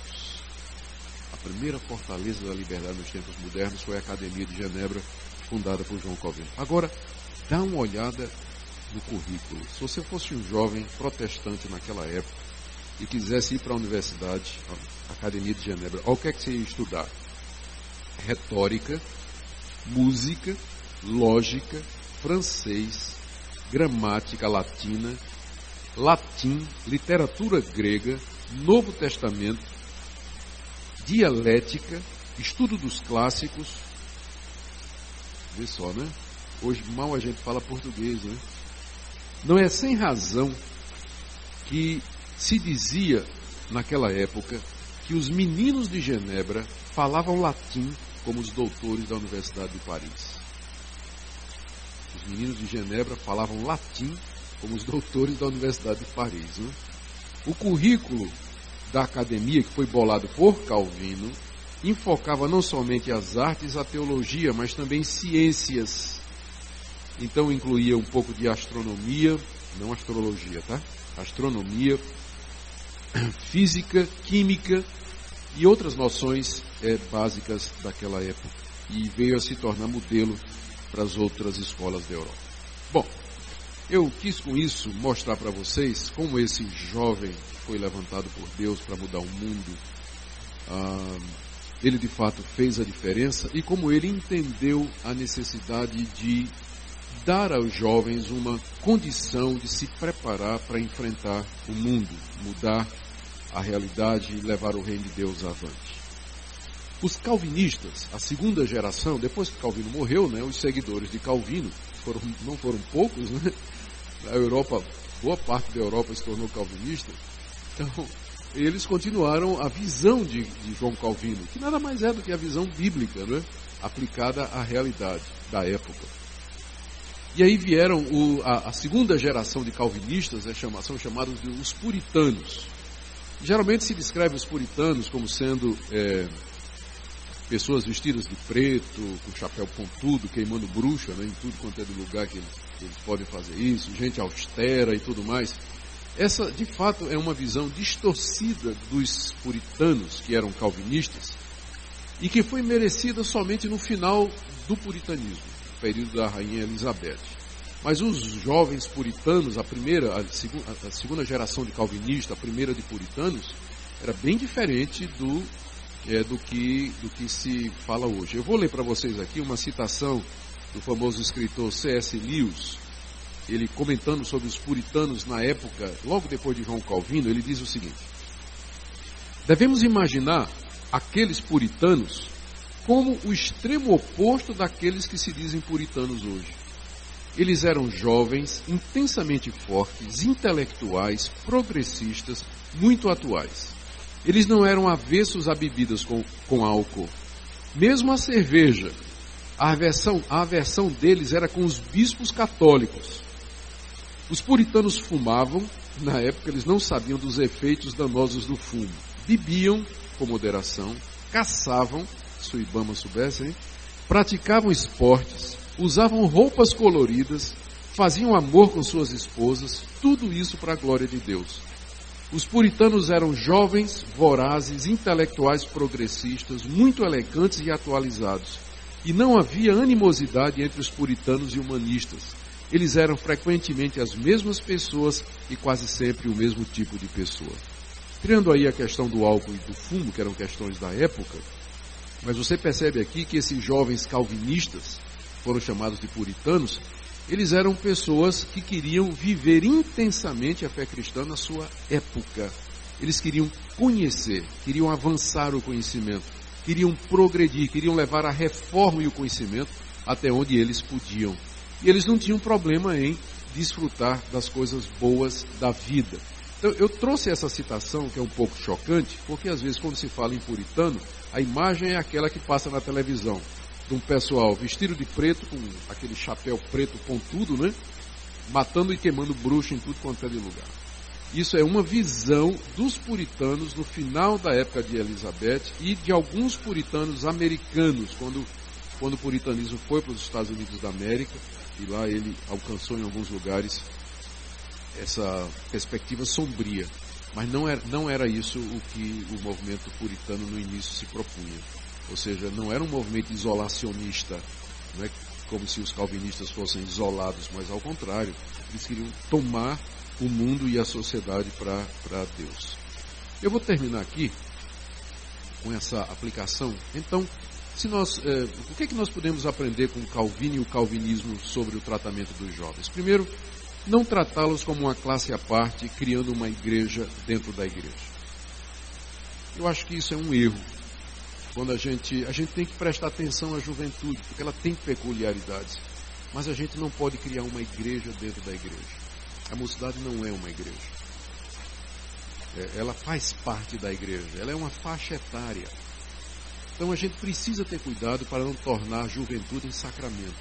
A primeira fortaleza da liberdade nos tempos modernos foi a Academia de Genebra, fundada por João Calvino. Agora, dá uma olhada no currículo. Se você fosse um jovem protestante naquela época e quisesse ir para a universidade, a Academia de Genebra, olha o que é que você ia estudar? Retórica, música, lógica, francês, gramática latina, latim, literatura grega, Novo Testamento, dialética, estudo dos clássicos. Vê só, né? Hoje mal a gente fala português, né? Não é sem razão que se dizia naquela época que os meninos de Genebra falavam latim como os doutores da Universidade de Paris. Os meninos de Genebra falavam latim como os doutores da Universidade de Paris. Né? O currículo da academia, que foi bolado por Calvino, enfocava não somente as artes, a teologia, mas também ciências. Então incluía um pouco de astronomia, não astrologia, tá? Astronomia, física, química e outras noções básicas daquela época. E veio a se tornar modelo para as outras escolas da Europa. Bom, eu quis com isso mostrar para vocês como esse jovem que foi levantado por Deus para mudar o mundo, ele de fato fez a diferença e como ele entendeu a necessidade de dar aos jovens uma condição de se preparar para enfrentar o mundo, mudar a realidade e levar o reino de Deus avante. Os calvinistas, a segunda geração, depois que Calvino morreu, né, os seguidores de Calvino, não foram poucos, né? Na Europa, boa parte da Europa se tornou calvinista. Então, eles continuaram a visão de João Calvino, que nada mais é do que a visão bíblica, né, aplicada à realidade da época. E aí vieram a segunda geração de calvinistas, são chamados de os puritanos. Geralmente se descreve os puritanos como sendo pessoas vestidas de preto, com chapéu pontudo, queimando bruxa, né, em tudo quanto é do lugar que eles podem fazer isso, gente austera e tudo mais. Essa, de fato, é uma visão distorcida dos puritanos, que eram calvinistas, e que foi merecida somente no final do puritanismo, no período da Rainha Elizabeth. Mas os jovens puritanos, a segunda geração de calvinista, a primeira de puritanos, era bem diferente do que se fala hoje. Eu vou ler para vocês aqui uma citação do famoso escritor C.S. Lewis. Ele comentando sobre os puritanos na época, logo depois de João Calvino, ele diz o seguinte: devemos imaginar aqueles puritanos como o extremo oposto daqueles que se dizem puritanos hoje. Eles eram jovens, intensamente fortes, intelectuais, progressistas, muito atuais. Eles não eram avessos a bebidas com álcool. Mesmo a cerveja, a aversão deles era com os bispos católicos. Os puritanos fumavam, na época eles não sabiam dos efeitos danosos do fumo. Bebiam com moderação, caçavam, se o Ibama soubesse, hein? Praticavam esportes, usavam roupas coloridas, faziam amor com suas esposas, tudo isso para a glória de Deus. Os puritanos eram jovens, vorazes, intelectuais progressistas, muito elegantes e atualizados. E não havia animosidade entre os puritanos e humanistas. Eles eram frequentemente as mesmas pessoas e quase sempre o mesmo tipo de pessoa. Criando aí a questão do álcool e do fumo, que eram questões da época, mas você percebe aqui que esses jovens calvinistas, foram chamados de puritanos, eles eram pessoas que queriam viver intensamente a fé cristã na sua época. Eles queriam conhecer, queriam avançar o conhecimento, queriam progredir, queriam levar a reforma e o conhecimento até onde eles podiam. E eles não tinham problema em desfrutar das coisas boas da vida. Então, eu trouxe essa citação, que é um pouco chocante, porque às vezes quando se fala em puritano, a imagem é aquela que passa na televisão, de um pessoal vestido de preto, com aquele chapéu preto pontudo, né? Matando e queimando bruxo em tudo quanto é de lugar. Isso é uma visão dos puritanos no final da época de Elizabeth e de alguns puritanos americanos, quando o puritanismo foi para os Estados Unidos da América, e lá ele alcançou em alguns lugares essa perspectiva sombria. Mas não era isso o que o movimento puritano no início se propunha. Ou seja, não era um movimento isolacionista, não é como se os calvinistas fossem isolados, mas ao contrário, eles queriam tomar o mundo e a sociedade para Deus. Eu vou terminar aqui com essa aplicação. Então, o que é que nós podemos aprender com Calvino e o calvinismo sobre o tratamento dos jovens? Primeiro, não tratá-los como uma classe à parte, criando uma igreja dentro da igreja. Eu acho que isso é um erro. Quando a gente tem que prestar atenção à juventude, porque ela tem peculiaridades. Mas a gente não pode criar uma igreja dentro da igreja. A mocidade não é uma igreja. Ela faz parte da igreja, ela é uma faixa etária. Então a gente precisa ter cuidado para não tornar a juventude em sacramento.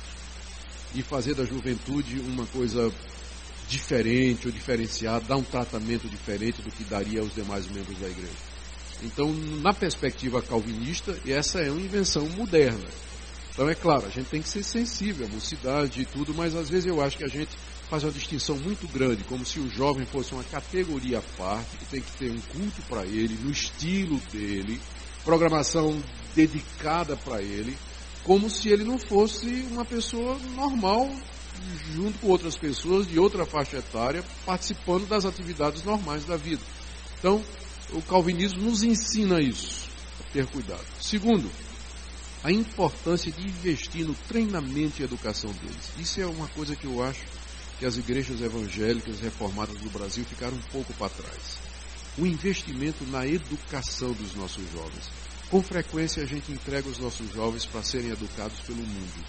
E fazer da juventude uma coisa diferente ou diferenciada, dar um tratamento diferente do que daria aos demais membros da igreja. Então, na perspectiva calvinista, essa é uma invenção moderna. Então, é claro, a gente tem que ser sensível à mocidade e tudo, mas às vezes eu acho que a gente faz uma distinção muito grande, como se o jovem fosse uma categoria à parte, que tem que ter um culto para ele, no estilo dele, programação dedicada para ele, como se ele não fosse uma pessoa normal, junto com outras pessoas de outra faixa etária, participando das atividades normais da vida. Então, o calvinismo nos ensina isso, a ter cuidado. Segundo, a importância de investir no treinamento e educação deles. Isso é uma coisa que eu acho que as igrejas evangélicas reformadas do Brasil ficaram um pouco para trás. O investimento na educação dos nossos jovens. Com frequência a gente entrega os nossos jovens para serem educados pelo mundo.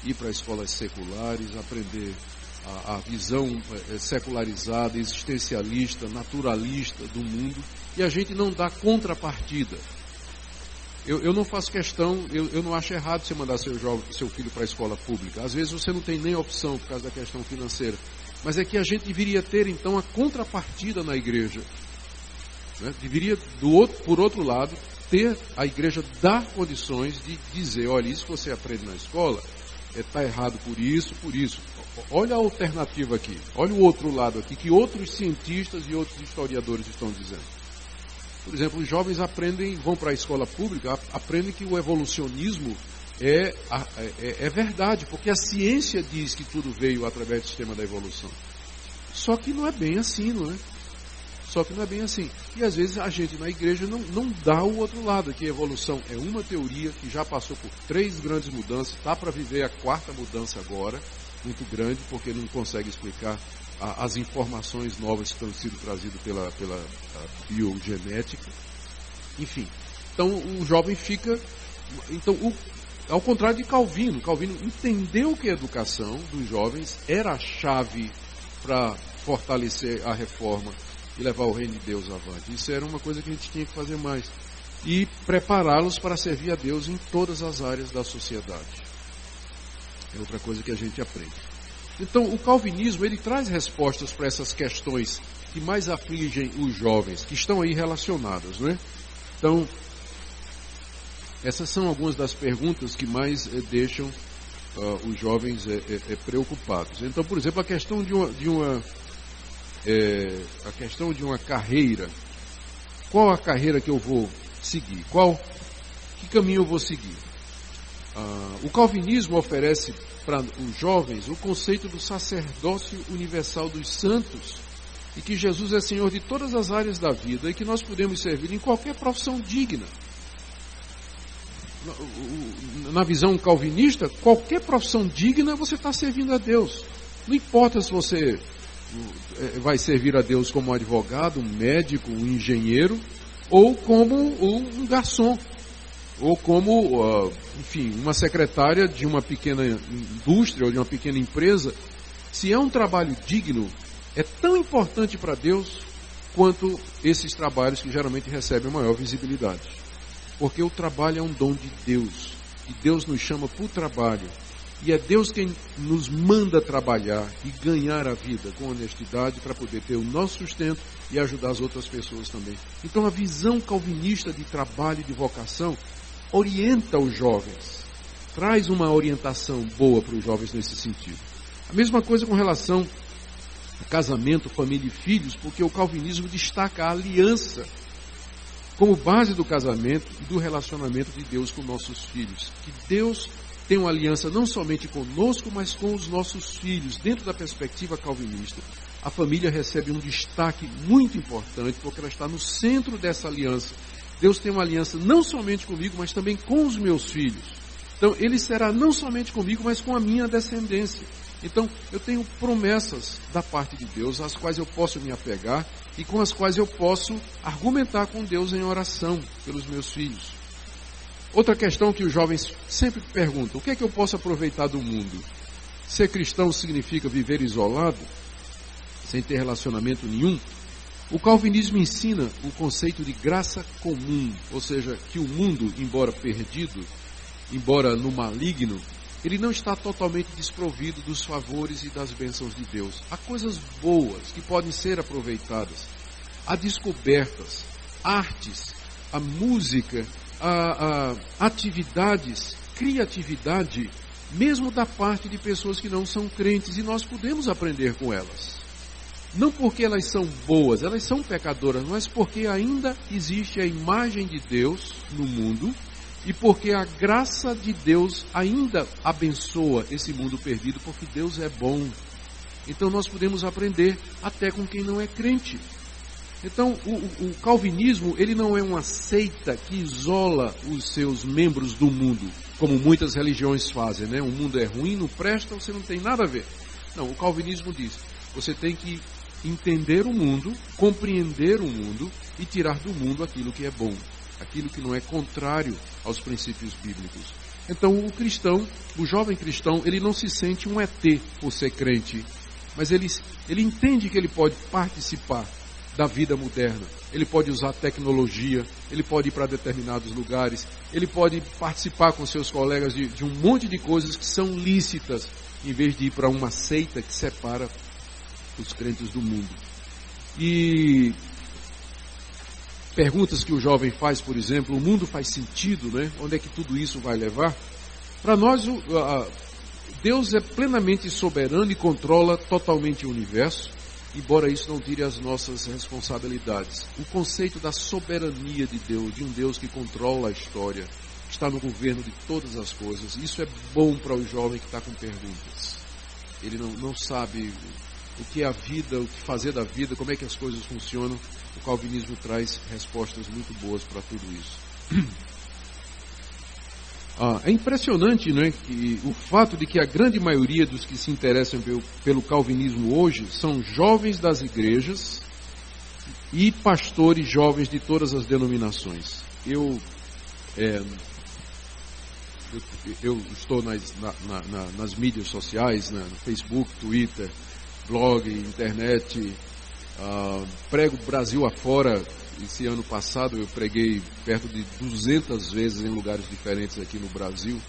Ir para escolas seculares, aprender a visão secularizada, existencialista, naturalista do mundo, e a gente não dá contrapartida. Eu não faço questão, eu não acho errado você mandar seu filho para a escola pública. Às vezes você não tem nem opção por causa da questão financeira. Mas é que a gente deveria ter, então, a contrapartida na igreja. Né? Deveria, por outro lado, ter a igreja dar condições de dizer, olha, isso que você aprende na escola está errado por isso, por isso. Olha a alternativa aqui, olha o outro lado aqui, que outros cientistas e outros historiadores estão dizendo. Por exemplo, os jovens vão para a escola pública, aprendem que o evolucionismo é verdade, porque a ciência diz que tudo veio através do sistema da evolução. Só que não é bem assim, não é? Só que não é bem assim. E às vezes a gente na igreja não dá o outro lado, que a evolução é uma teoria que já passou por 3 grandes mudanças, está para viver a 4ª mudança agora, muito grande, porque não consegue explicar as informações novas que estão sendo trazidas pela biogenética. Enfim, então o jovem fica... Então, ao contrário de Calvino entendeu que a educação dos jovens era a chave para fortalecer a reforma e levar o reino de Deus avante. Isso era uma coisa que a gente tinha que fazer mais. E prepará-los para servir a Deus em todas as áreas da sociedade. É outra coisa que a gente aprende. Então, o calvinismo, ele traz respostas para essas questões que mais afligem os jovens, que estão aí relacionadas, né? Então, essas são algumas das perguntas que mais deixam os jovens preocupados. Então, por exemplo, a questão de uma carreira. Qual a carreira que eu vou seguir? Que caminho eu vou seguir? O calvinismo oferece para os jovens o conceito do sacerdócio universal dos santos e que Jesus é Senhor de todas as áreas da vida e que nós podemos servir em qualquer profissão digna. Na visão calvinista, qualquer profissão digna você está servindo a Deus. Não importa se você vai servir a Deus como um advogado, um médico, um engenheiro, ou como um garçom, ou como, enfim, uma secretária de uma pequena indústria ou de uma pequena empresa. Se é um trabalho digno, é tão importante para Deus quanto esses trabalhos que geralmente recebem maior visibilidade. Porque o trabalho é um dom de Deus, e Deus nos chama para o trabalho. E é Deus quem nos manda trabalhar e ganhar a vida com honestidade para poder ter o nosso sustento e ajudar as outras pessoas também. Então a visão calvinista de trabalho e de vocação orienta os jovens, traz uma orientação boa para os jovens nesse sentido. A mesma coisa com relação a casamento, família e filhos, porque o calvinismo destaca a aliança como base do casamento e do relacionamento de Deus com nossos filhos. Que Deus tem uma aliança não somente conosco, mas com os nossos filhos. Dentro da perspectiva calvinista, a família recebe um destaque muito importante, porque ela está no centro dessa aliança. Deus tem uma aliança não somente comigo, mas também com os meus filhos. Então, Ele será não somente comigo, mas com a minha descendência. Então, eu tenho promessas da parte de Deus, às quais eu posso me apegar e com as quais eu posso argumentar com Deus em oração pelos meus filhos. Outra questão que os jovens sempre perguntam: o que é que eu posso aproveitar do mundo? Ser cristão significa viver isolado, sem ter relacionamento nenhum? O calvinismo ensina o conceito de graça comum, ou seja, que o mundo, embora perdido, embora no maligno, ele não está totalmente desprovido dos favores e das bênçãos de Deus. Há coisas boas que podem ser aproveitadas. Há descobertas, artes, a música, atividades, criatividade, mesmo da parte de pessoas que não são crentes, e nós podemos aprender com elas. Não porque elas são boas, elas são pecadoras, mas porque ainda existe a imagem de Deus no mundo e porque a graça de Deus ainda abençoa esse mundo perdido, porque Deus é bom. Então nós podemos aprender até com quem não é crente. Então o calvinismo, ele não é uma seita que isola os seus membros do mundo, como muitas religiões fazem, né? O mundo é ruim, não presta, você não tem nada a ver. Não, o calvinismo diz: você tem que entender o mundo, compreender o mundo e tirar do mundo aquilo que é bom, aquilo que não é contrário aos princípios bíblicos. Então o cristão, o jovem cristão, ele não se sente um ET por ser crente, mas ele entende que ele pode participar da vida moderna, ele pode usar tecnologia, ele pode ir para determinados lugares, ele pode participar com seus colegas de um monte de coisas que são lícitas, em vez de ir para uma seita que separa os crentes do mundo. E perguntas que o jovem faz, por exemplo: o mundo faz sentido, né? Onde é que tudo isso vai levar? Para nós, Deus é plenamente soberano e controla totalmente o universo, embora isso não tire as nossas responsabilidades. O conceito da soberania de Deus, de um Deus que controla a história, está no governo de todas as coisas, isso é bom para o jovem que está com perguntas. Ele não sabe o que é a vida, o que fazer da vida, como é que as coisas funcionam. O calvinismo traz respostas muito boas para tudo isso. É impressionante, né, que o fato de que a grande maioria dos que se interessam pelo calvinismo hoje são jovens das igrejas e pastores jovens de todas as denominações. Eu estou nas mídias sociais, né, no Facebook, Twitter, blog, internet, prego Brasil afora. Esse ano passado eu preguei perto de 200 vezes em lugares diferentes aqui no Brasil,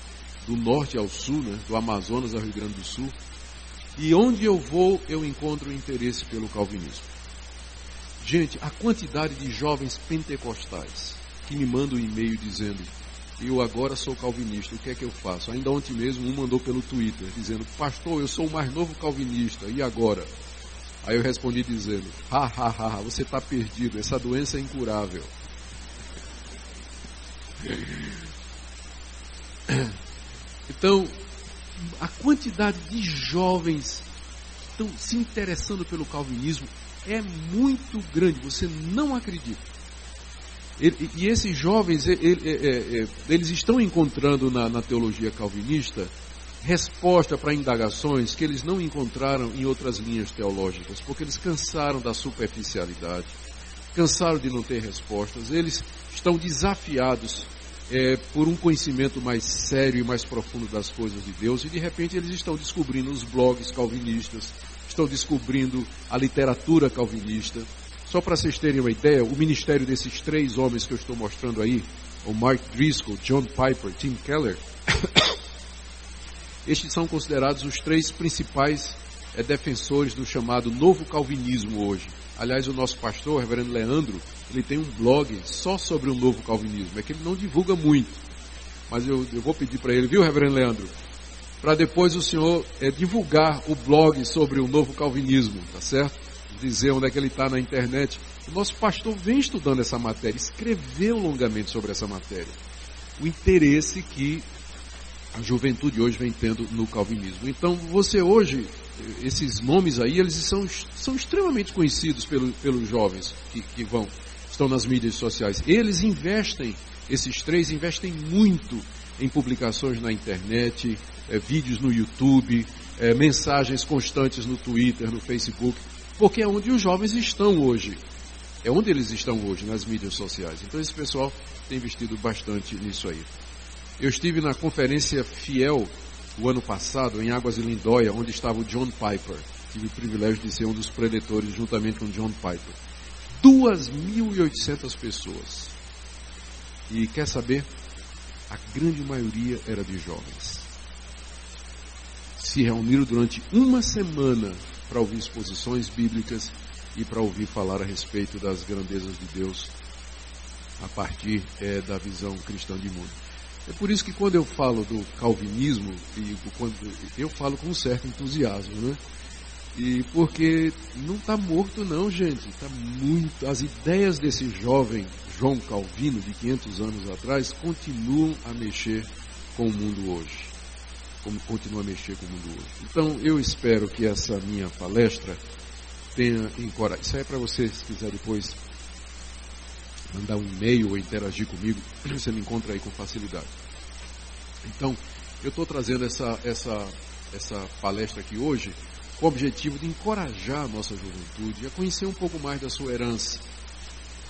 do norte ao sul, né, do Amazonas ao Rio Grande do Sul. E onde eu vou, eu encontro interesse pelo calvinismo. Gente, a quantidade de jovens pentecostais que me mandam um e-mail dizendo: eu agora sou calvinista, o que é que eu faço? Ainda ontem mesmo um mandou pelo Twitter dizendo: pastor, eu sou o mais novo calvinista, e agora? Aí eu respondi dizendo: você está perdido, essa doença é incurável. Então, a quantidade de jovens que estão se interessando pelo calvinismo é muito grande, você não acredita. E esses jovens, eles estão encontrando na teologia calvinista resposta para indagações que eles não encontraram em outras linhas teológicas, porque eles cansaram da superficialidade, cansaram de não ter respostas, eles estão desafiados por um conhecimento mais sério e mais profundo das coisas de Deus, e de repente eles estão descobrindo os blogs calvinistas, estão descobrindo a literatura calvinista. Só para vocês terem uma ideia, o ministério desses 3 homens que eu estou mostrando aí, o Mark Driscoll, John Piper, Tim Keller, estes são considerados os 3 principais defensores do chamado novo calvinismo hoje. Aliás, o nosso pastor, o reverendo Leandro, ele tem um blog só sobre o novo calvinismo. É que ele não divulga muito, mas eu vou pedir para ele, viu, reverendo Leandro? Para depois o senhor divulgar o blog sobre o novo calvinismo, tá certo? Dizer onde é que ele está na internet. O nosso pastor vem estudando essa matéria, escreveu longamente sobre essa matéria. O interesse que a juventude hoje vem tendo no calvinismo. Então, você hoje, esses nomes aí, eles são extremamente conhecidos pelos jovens que estão nas mídias sociais. Eles investem, esses 3 investem muito em publicações na internet, vídeos no YouTube, mensagens constantes no Twitter, no Facebook, porque é onde os jovens estão hoje. É onde eles estão hoje, nas mídias sociais. Então esse pessoal tem investido bastante nisso aí. Eu estive na conferência Fiel o ano passado, em Águas de Lindóia, onde estava o John Piper. Tive o privilégio de ser um dos preletores, juntamente com o John Piper. 2.800 pessoas. E quer saber? A grande maioria era de jovens. Se reuniram durante uma semana para ouvir exposições bíblicas e para ouvir falar a respeito das grandezas de Deus a partir da visão cristã de mundo. É por isso que quando eu falo do calvinismo, eu falo com um certo entusiasmo, né? E porque não está morto não, gente, está muito. As ideias desse jovem João Calvino, de 500 anos atrás, continuam a mexer com o mundo hoje. Como continua a mexer com o mundo hoje. Então, eu espero que essa minha palestra tenha encorajado. Isso aí é para você, se quiser depois mandar um e-mail ou interagir comigo, você me encontra aí com facilidade. Então, eu estou trazendo essa palestra aqui hoje com o objetivo de encorajar a nossa juventude a conhecer um pouco mais da sua herança,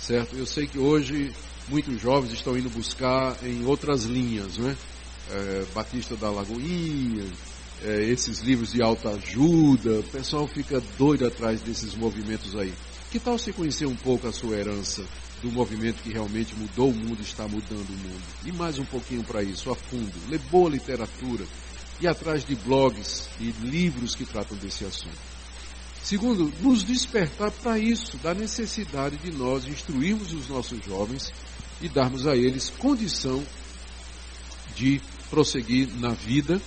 certo? Eu sei que hoje muitos jovens estão indo buscar em outras linhas, não é? Batista da Lagoinha, esses livros de autoajuda, o pessoal fica doido atrás desses movimentos aí. Que tal você conhecer um pouco a sua herança do movimento que realmente mudou o mundo e está mudando o mundo? E mais um pouquinho para isso, a fundo, ler boa literatura, ir atrás de blogs e livros que tratam desse assunto. Segundo, nos despertar para isso, da necessidade de nós instruirmos os nossos jovens e darmos a eles condição de prosseguir na vida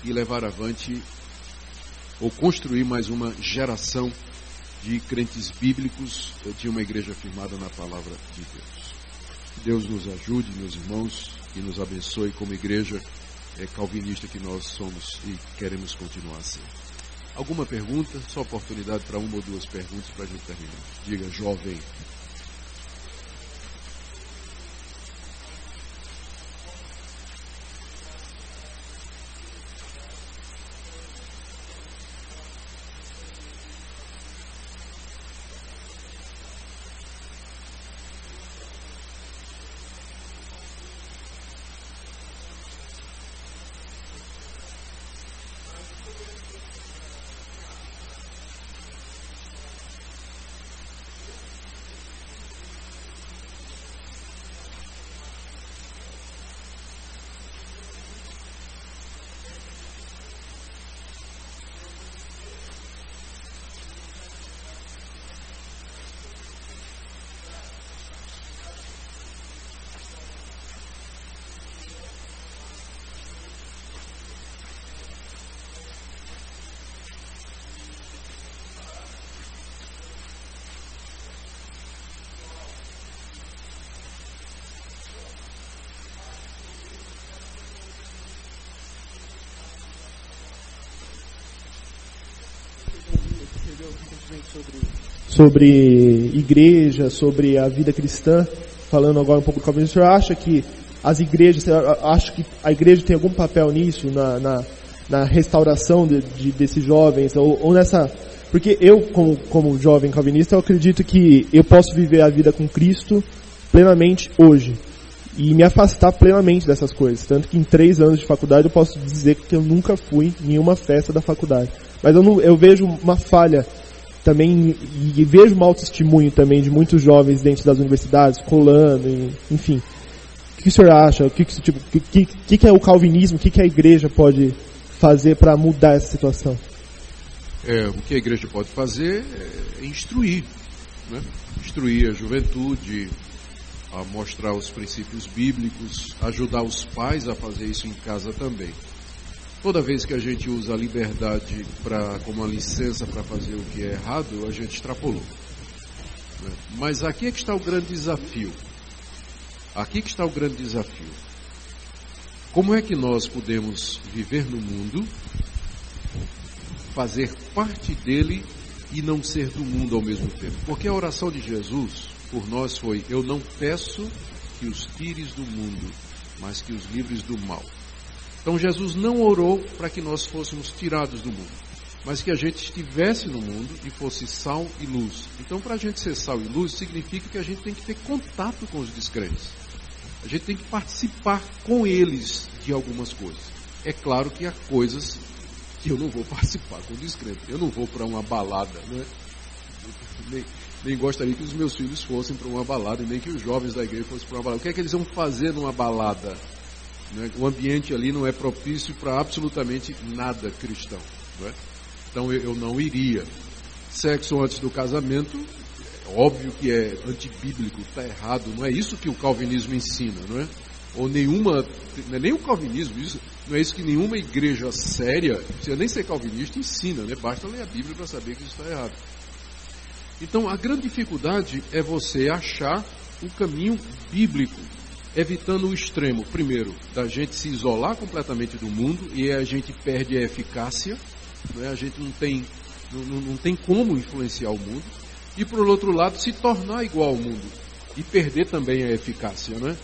e levar avante ou construir mais uma geração de crentes bíblicos, de uma igreja firmada na palavra de Deus. Que Deus nos ajude, meus irmãos, e nos abençoe como igreja calvinista que nós somos e queremos continuar a ser. Alguma pergunta? Só oportunidade para uma ou duas perguntas para a gente terminar. Diga, jovem. sobre igreja, sobre a vida cristã, falando agora um pouco do calvinismo, o senhor acha que as igrejas, acho que a igreja tem algum papel nisso, na restauração desses jovens, ou nessa... Porque eu, como jovem calvinista, eu acredito que eu posso viver a vida com Cristo plenamente hoje, e me afastar plenamente dessas coisas. Tanto que em 3 anos de faculdade eu posso dizer que eu nunca fui em nenhuma festa da faculdade. Mas eu vejo uma falha também, e vejo mau testemunho também de muitos jovens dentro das universidades, colando, enfim. O que o senhor acha? O que é o calvinismo? O que a igreja pode fazer para mudar essa situação? O que a igreja pode fazer é instruir, né? Instruir a juventude, a mostrar os princípios bíblicos, ajudar os pais a fazer isso em casa também. Toda vez que a gente usa a liberdade como uma licença para fazer o que é errado, a gente extrapolou, né? Mas aqui é que está o grande desafio. Aqui que está o grande desafio. Como é que nós podemos viver no mundo, fazer parte dele e não ser do mundo ao mesmo tempo? Porque a oração de Jesus por nós foi: eu não peço que os tires do mundo, mas que os livres do mal. Então Jesus não orou para que nós fôssemos tirados do mundo, mas que a gente estivesse no mundo e fosse sal e luz. Então, para a gente ser sal e luz, significa que a gente tem que ter contato com os descrentes. A gente tem que participar com eles de algumas coisas. É claro que há coisas que eu não vou participar com o descrente. Eu não vou para uma balada, né? Nem gostaria que os meus filhos fossem para uma balada, e nem que os jovens da igreja fossem para uma balada. O que é que eles vão fazer numa balada? Né? O ambiente ali não é propício para absolutamente nada cristão, não é? Então eu não iria. Sexo antes do casamento, é óbvio que é antibíblico, está errado, não é isso que o calvinismo ensina, não é? Ou nenhuma, não é nem o calvinismo, isso, não é isso que nenhuma igreja séria, não precisa nem ser calvinista, ensina, né? Basta ler a Bíblia para saber que isso está errado. Então a grande dificuldade é você achar o caminho bíblico, evitando o extremo, primeiro, da gente se isolar completamente do mundo, e a gente perde a eficácia, né? A gente não tem como influenciar o mundo, e por outro lado, se tornar igual ao mundo, e perder também a eficácia, né?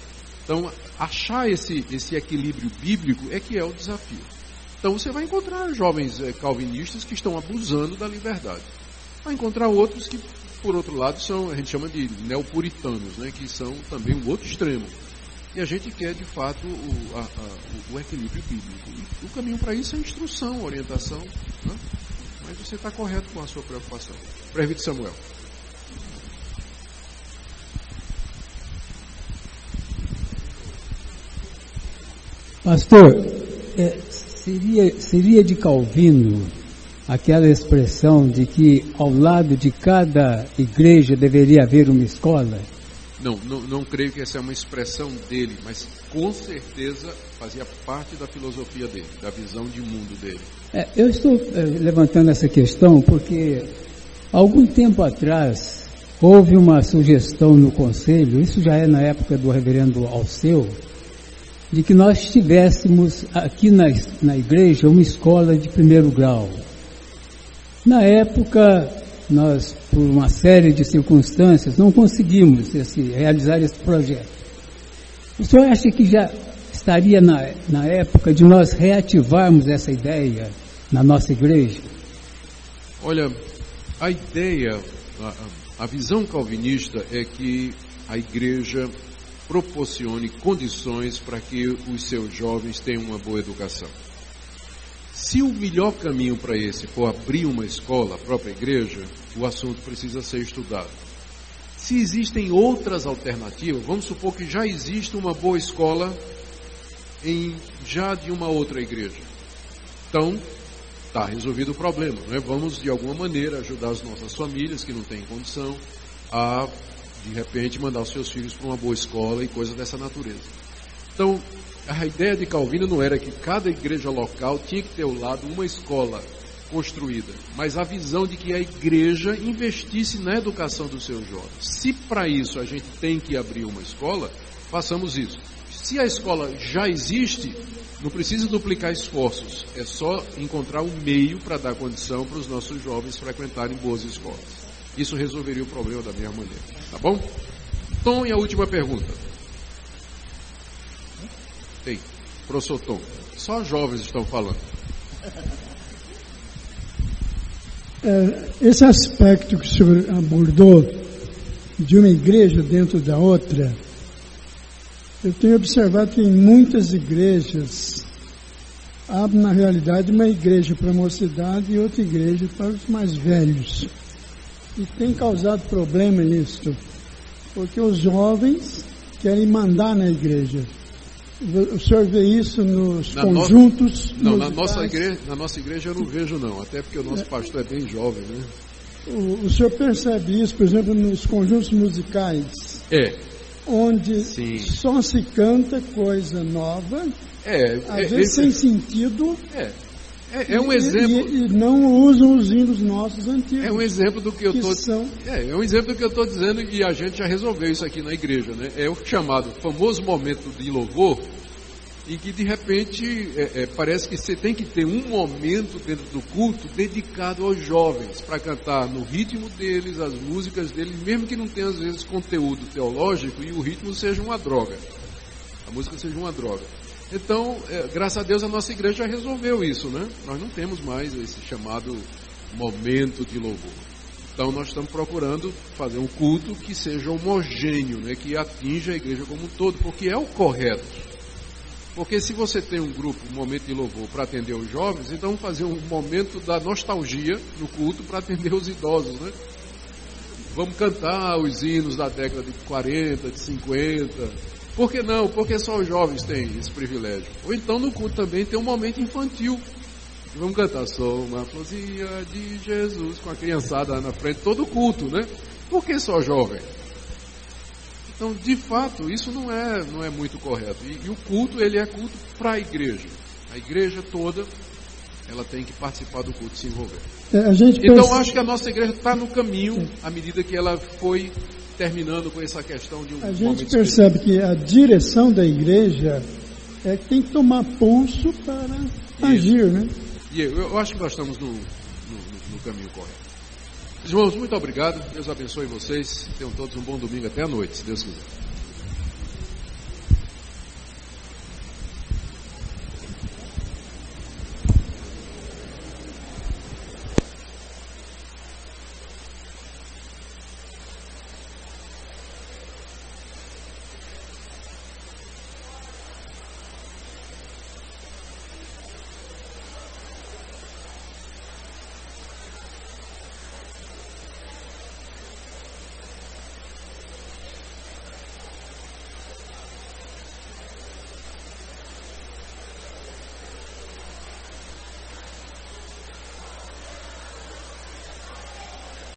Então, achar esse equilíbrio bíblico é que é o desafio. Então, você vai encontrar jovens calvinistas que estão abusando da liberdade. Vai encontrar outros que, por outro lado, a gente chama de neopuritanos, né? Que são também o outro extremo. E a gente quer, de fato, o equilíbrio bíblico. E o caminho para isso é instrução, orientação, né? Mas você está correto com a sua preocupação. Presbítero Samuel. Pastor, seria de Calvino aquela expressão de que ao lado de cada igreja deveria haver uma escola? Não creio que essa é uma expressão dele, mas com certeza fazia parte da filosofia dele, da visão de mundo dele. Eu estou levantando essa questão porque algum tempo atrás houve uma sugestão no conselho, isso já é na época do reverendo Alceu, de que nós tivéssemos aqui na igreja uma escola de primeiro grau. Na época, nós, por uma série de circunstâncias, não conseguimos realizar esse projeto. O senhor acha que já estaria na época de nós reativarmos essa ideia na nossa igreja? Olha, a ideia, a visão calvinista é que a igreja proporcione condições para que os seus jovens tenham uma boa educação. Se o melhor caminho para esse for abrir uma escola, a própria igreja, o assunto precisa ser estudado. Se existem outras alternativas, vamos supor que já existe uma boa escola já de uma outra igreja. Então, está resolvido o problema, né? Vamos, de alguma maneira, ajudar as nossas famílias que não têm condição a, de repente, mandar os seus filhos para uma boa escola e coisa dessa natureza. Então, a ideia de Calvino não era que cada igreja local tinha que ter ao lado uma escola construída, mas a visão de que a igreja investisse na educação dos seus jovens. Se para isso a gente tem que abrir uma escola, façamos isso. Se a escola já existe, não precisa duplicar esforços, é só encontrar um meio para dar condição para os nossos jovens frequentarem boas escolas. Isso resolveria o problema da mesma maneira, tá bom? Tom, e a última pergunta. Tem, professor Tom, só jovens estão falando. Esse aspecto que o senhor abordou de uma igreja dentro da outra, eu tenho observado que em muitas igrejas há, na realidade, uma igreja para a mocidade e outra igreja para os mais velhos. E tem causado problema isso, porque os jovens querem mandar na igreja. O senhor vê isso nos conjuntos? Não, na nossa igreja eu não vejo não, até porque o nosso pastor é bem jovem, né? O senhor percebe isso, por exemplo, nos conjuntos musicais? Onde só se canta coisa nova, às vezes sem sentido. É um exemplo. E não usam os hinos nossos antigos. É um exemplo do que eu estou. É um exemplo do que eu estou dizendo, e a gente já resolveu isso aqui na igreja, né? É o chamado famoso momento de louvor, em que de repente parece que você tem que ter um momento dentro do culto dedicado aos jovens, para cantar no ritmo deles, as músicas deles, mesmo que não tenha às vezes conteúdo teológico e o ritmo seja uma droga. A música seja uma droga. Então, graças a Deus, a nossa igreja já resolveu isso, né? Nós não temos mais esse chamado momento de louvor. Então, nós estamos procurando fazer um culto que seja homogêneo, né? Que atinja a igreja como um todo, porque é o correto. Porque se você tem um grupo, um momento de louvor para atender os jovens, então vamos fazer um momento da nostalgia no culto para atender os idosos, né? Vamos cantar os hinos da década de 40, de 50... Por que não? Porque só os jovens têm esse privilégio. Ou então no culto também tem um momento infantil. Vamos cantar Sou uma florzinha de Jesus com a criançada na frente, todo culto, né? Por que só jovem? Então, de fato, isso não é muito correto. E o culto, ele é culto para a igreja. A igreja toda, ela tem que participar do culto, se envolver. Então, acho que a nossa igreja está no caminho, à medida que ela foi terminando com essa questão de um A gente percebe que a direção da igreja é que tem que tomar pulso para agir, né? E eu acho que nós estamos no caminho correto. Irmãos, muito obrigado. Deus abençoe vocês. Tenham todos um bom domingo até a noite, se Deus quiser.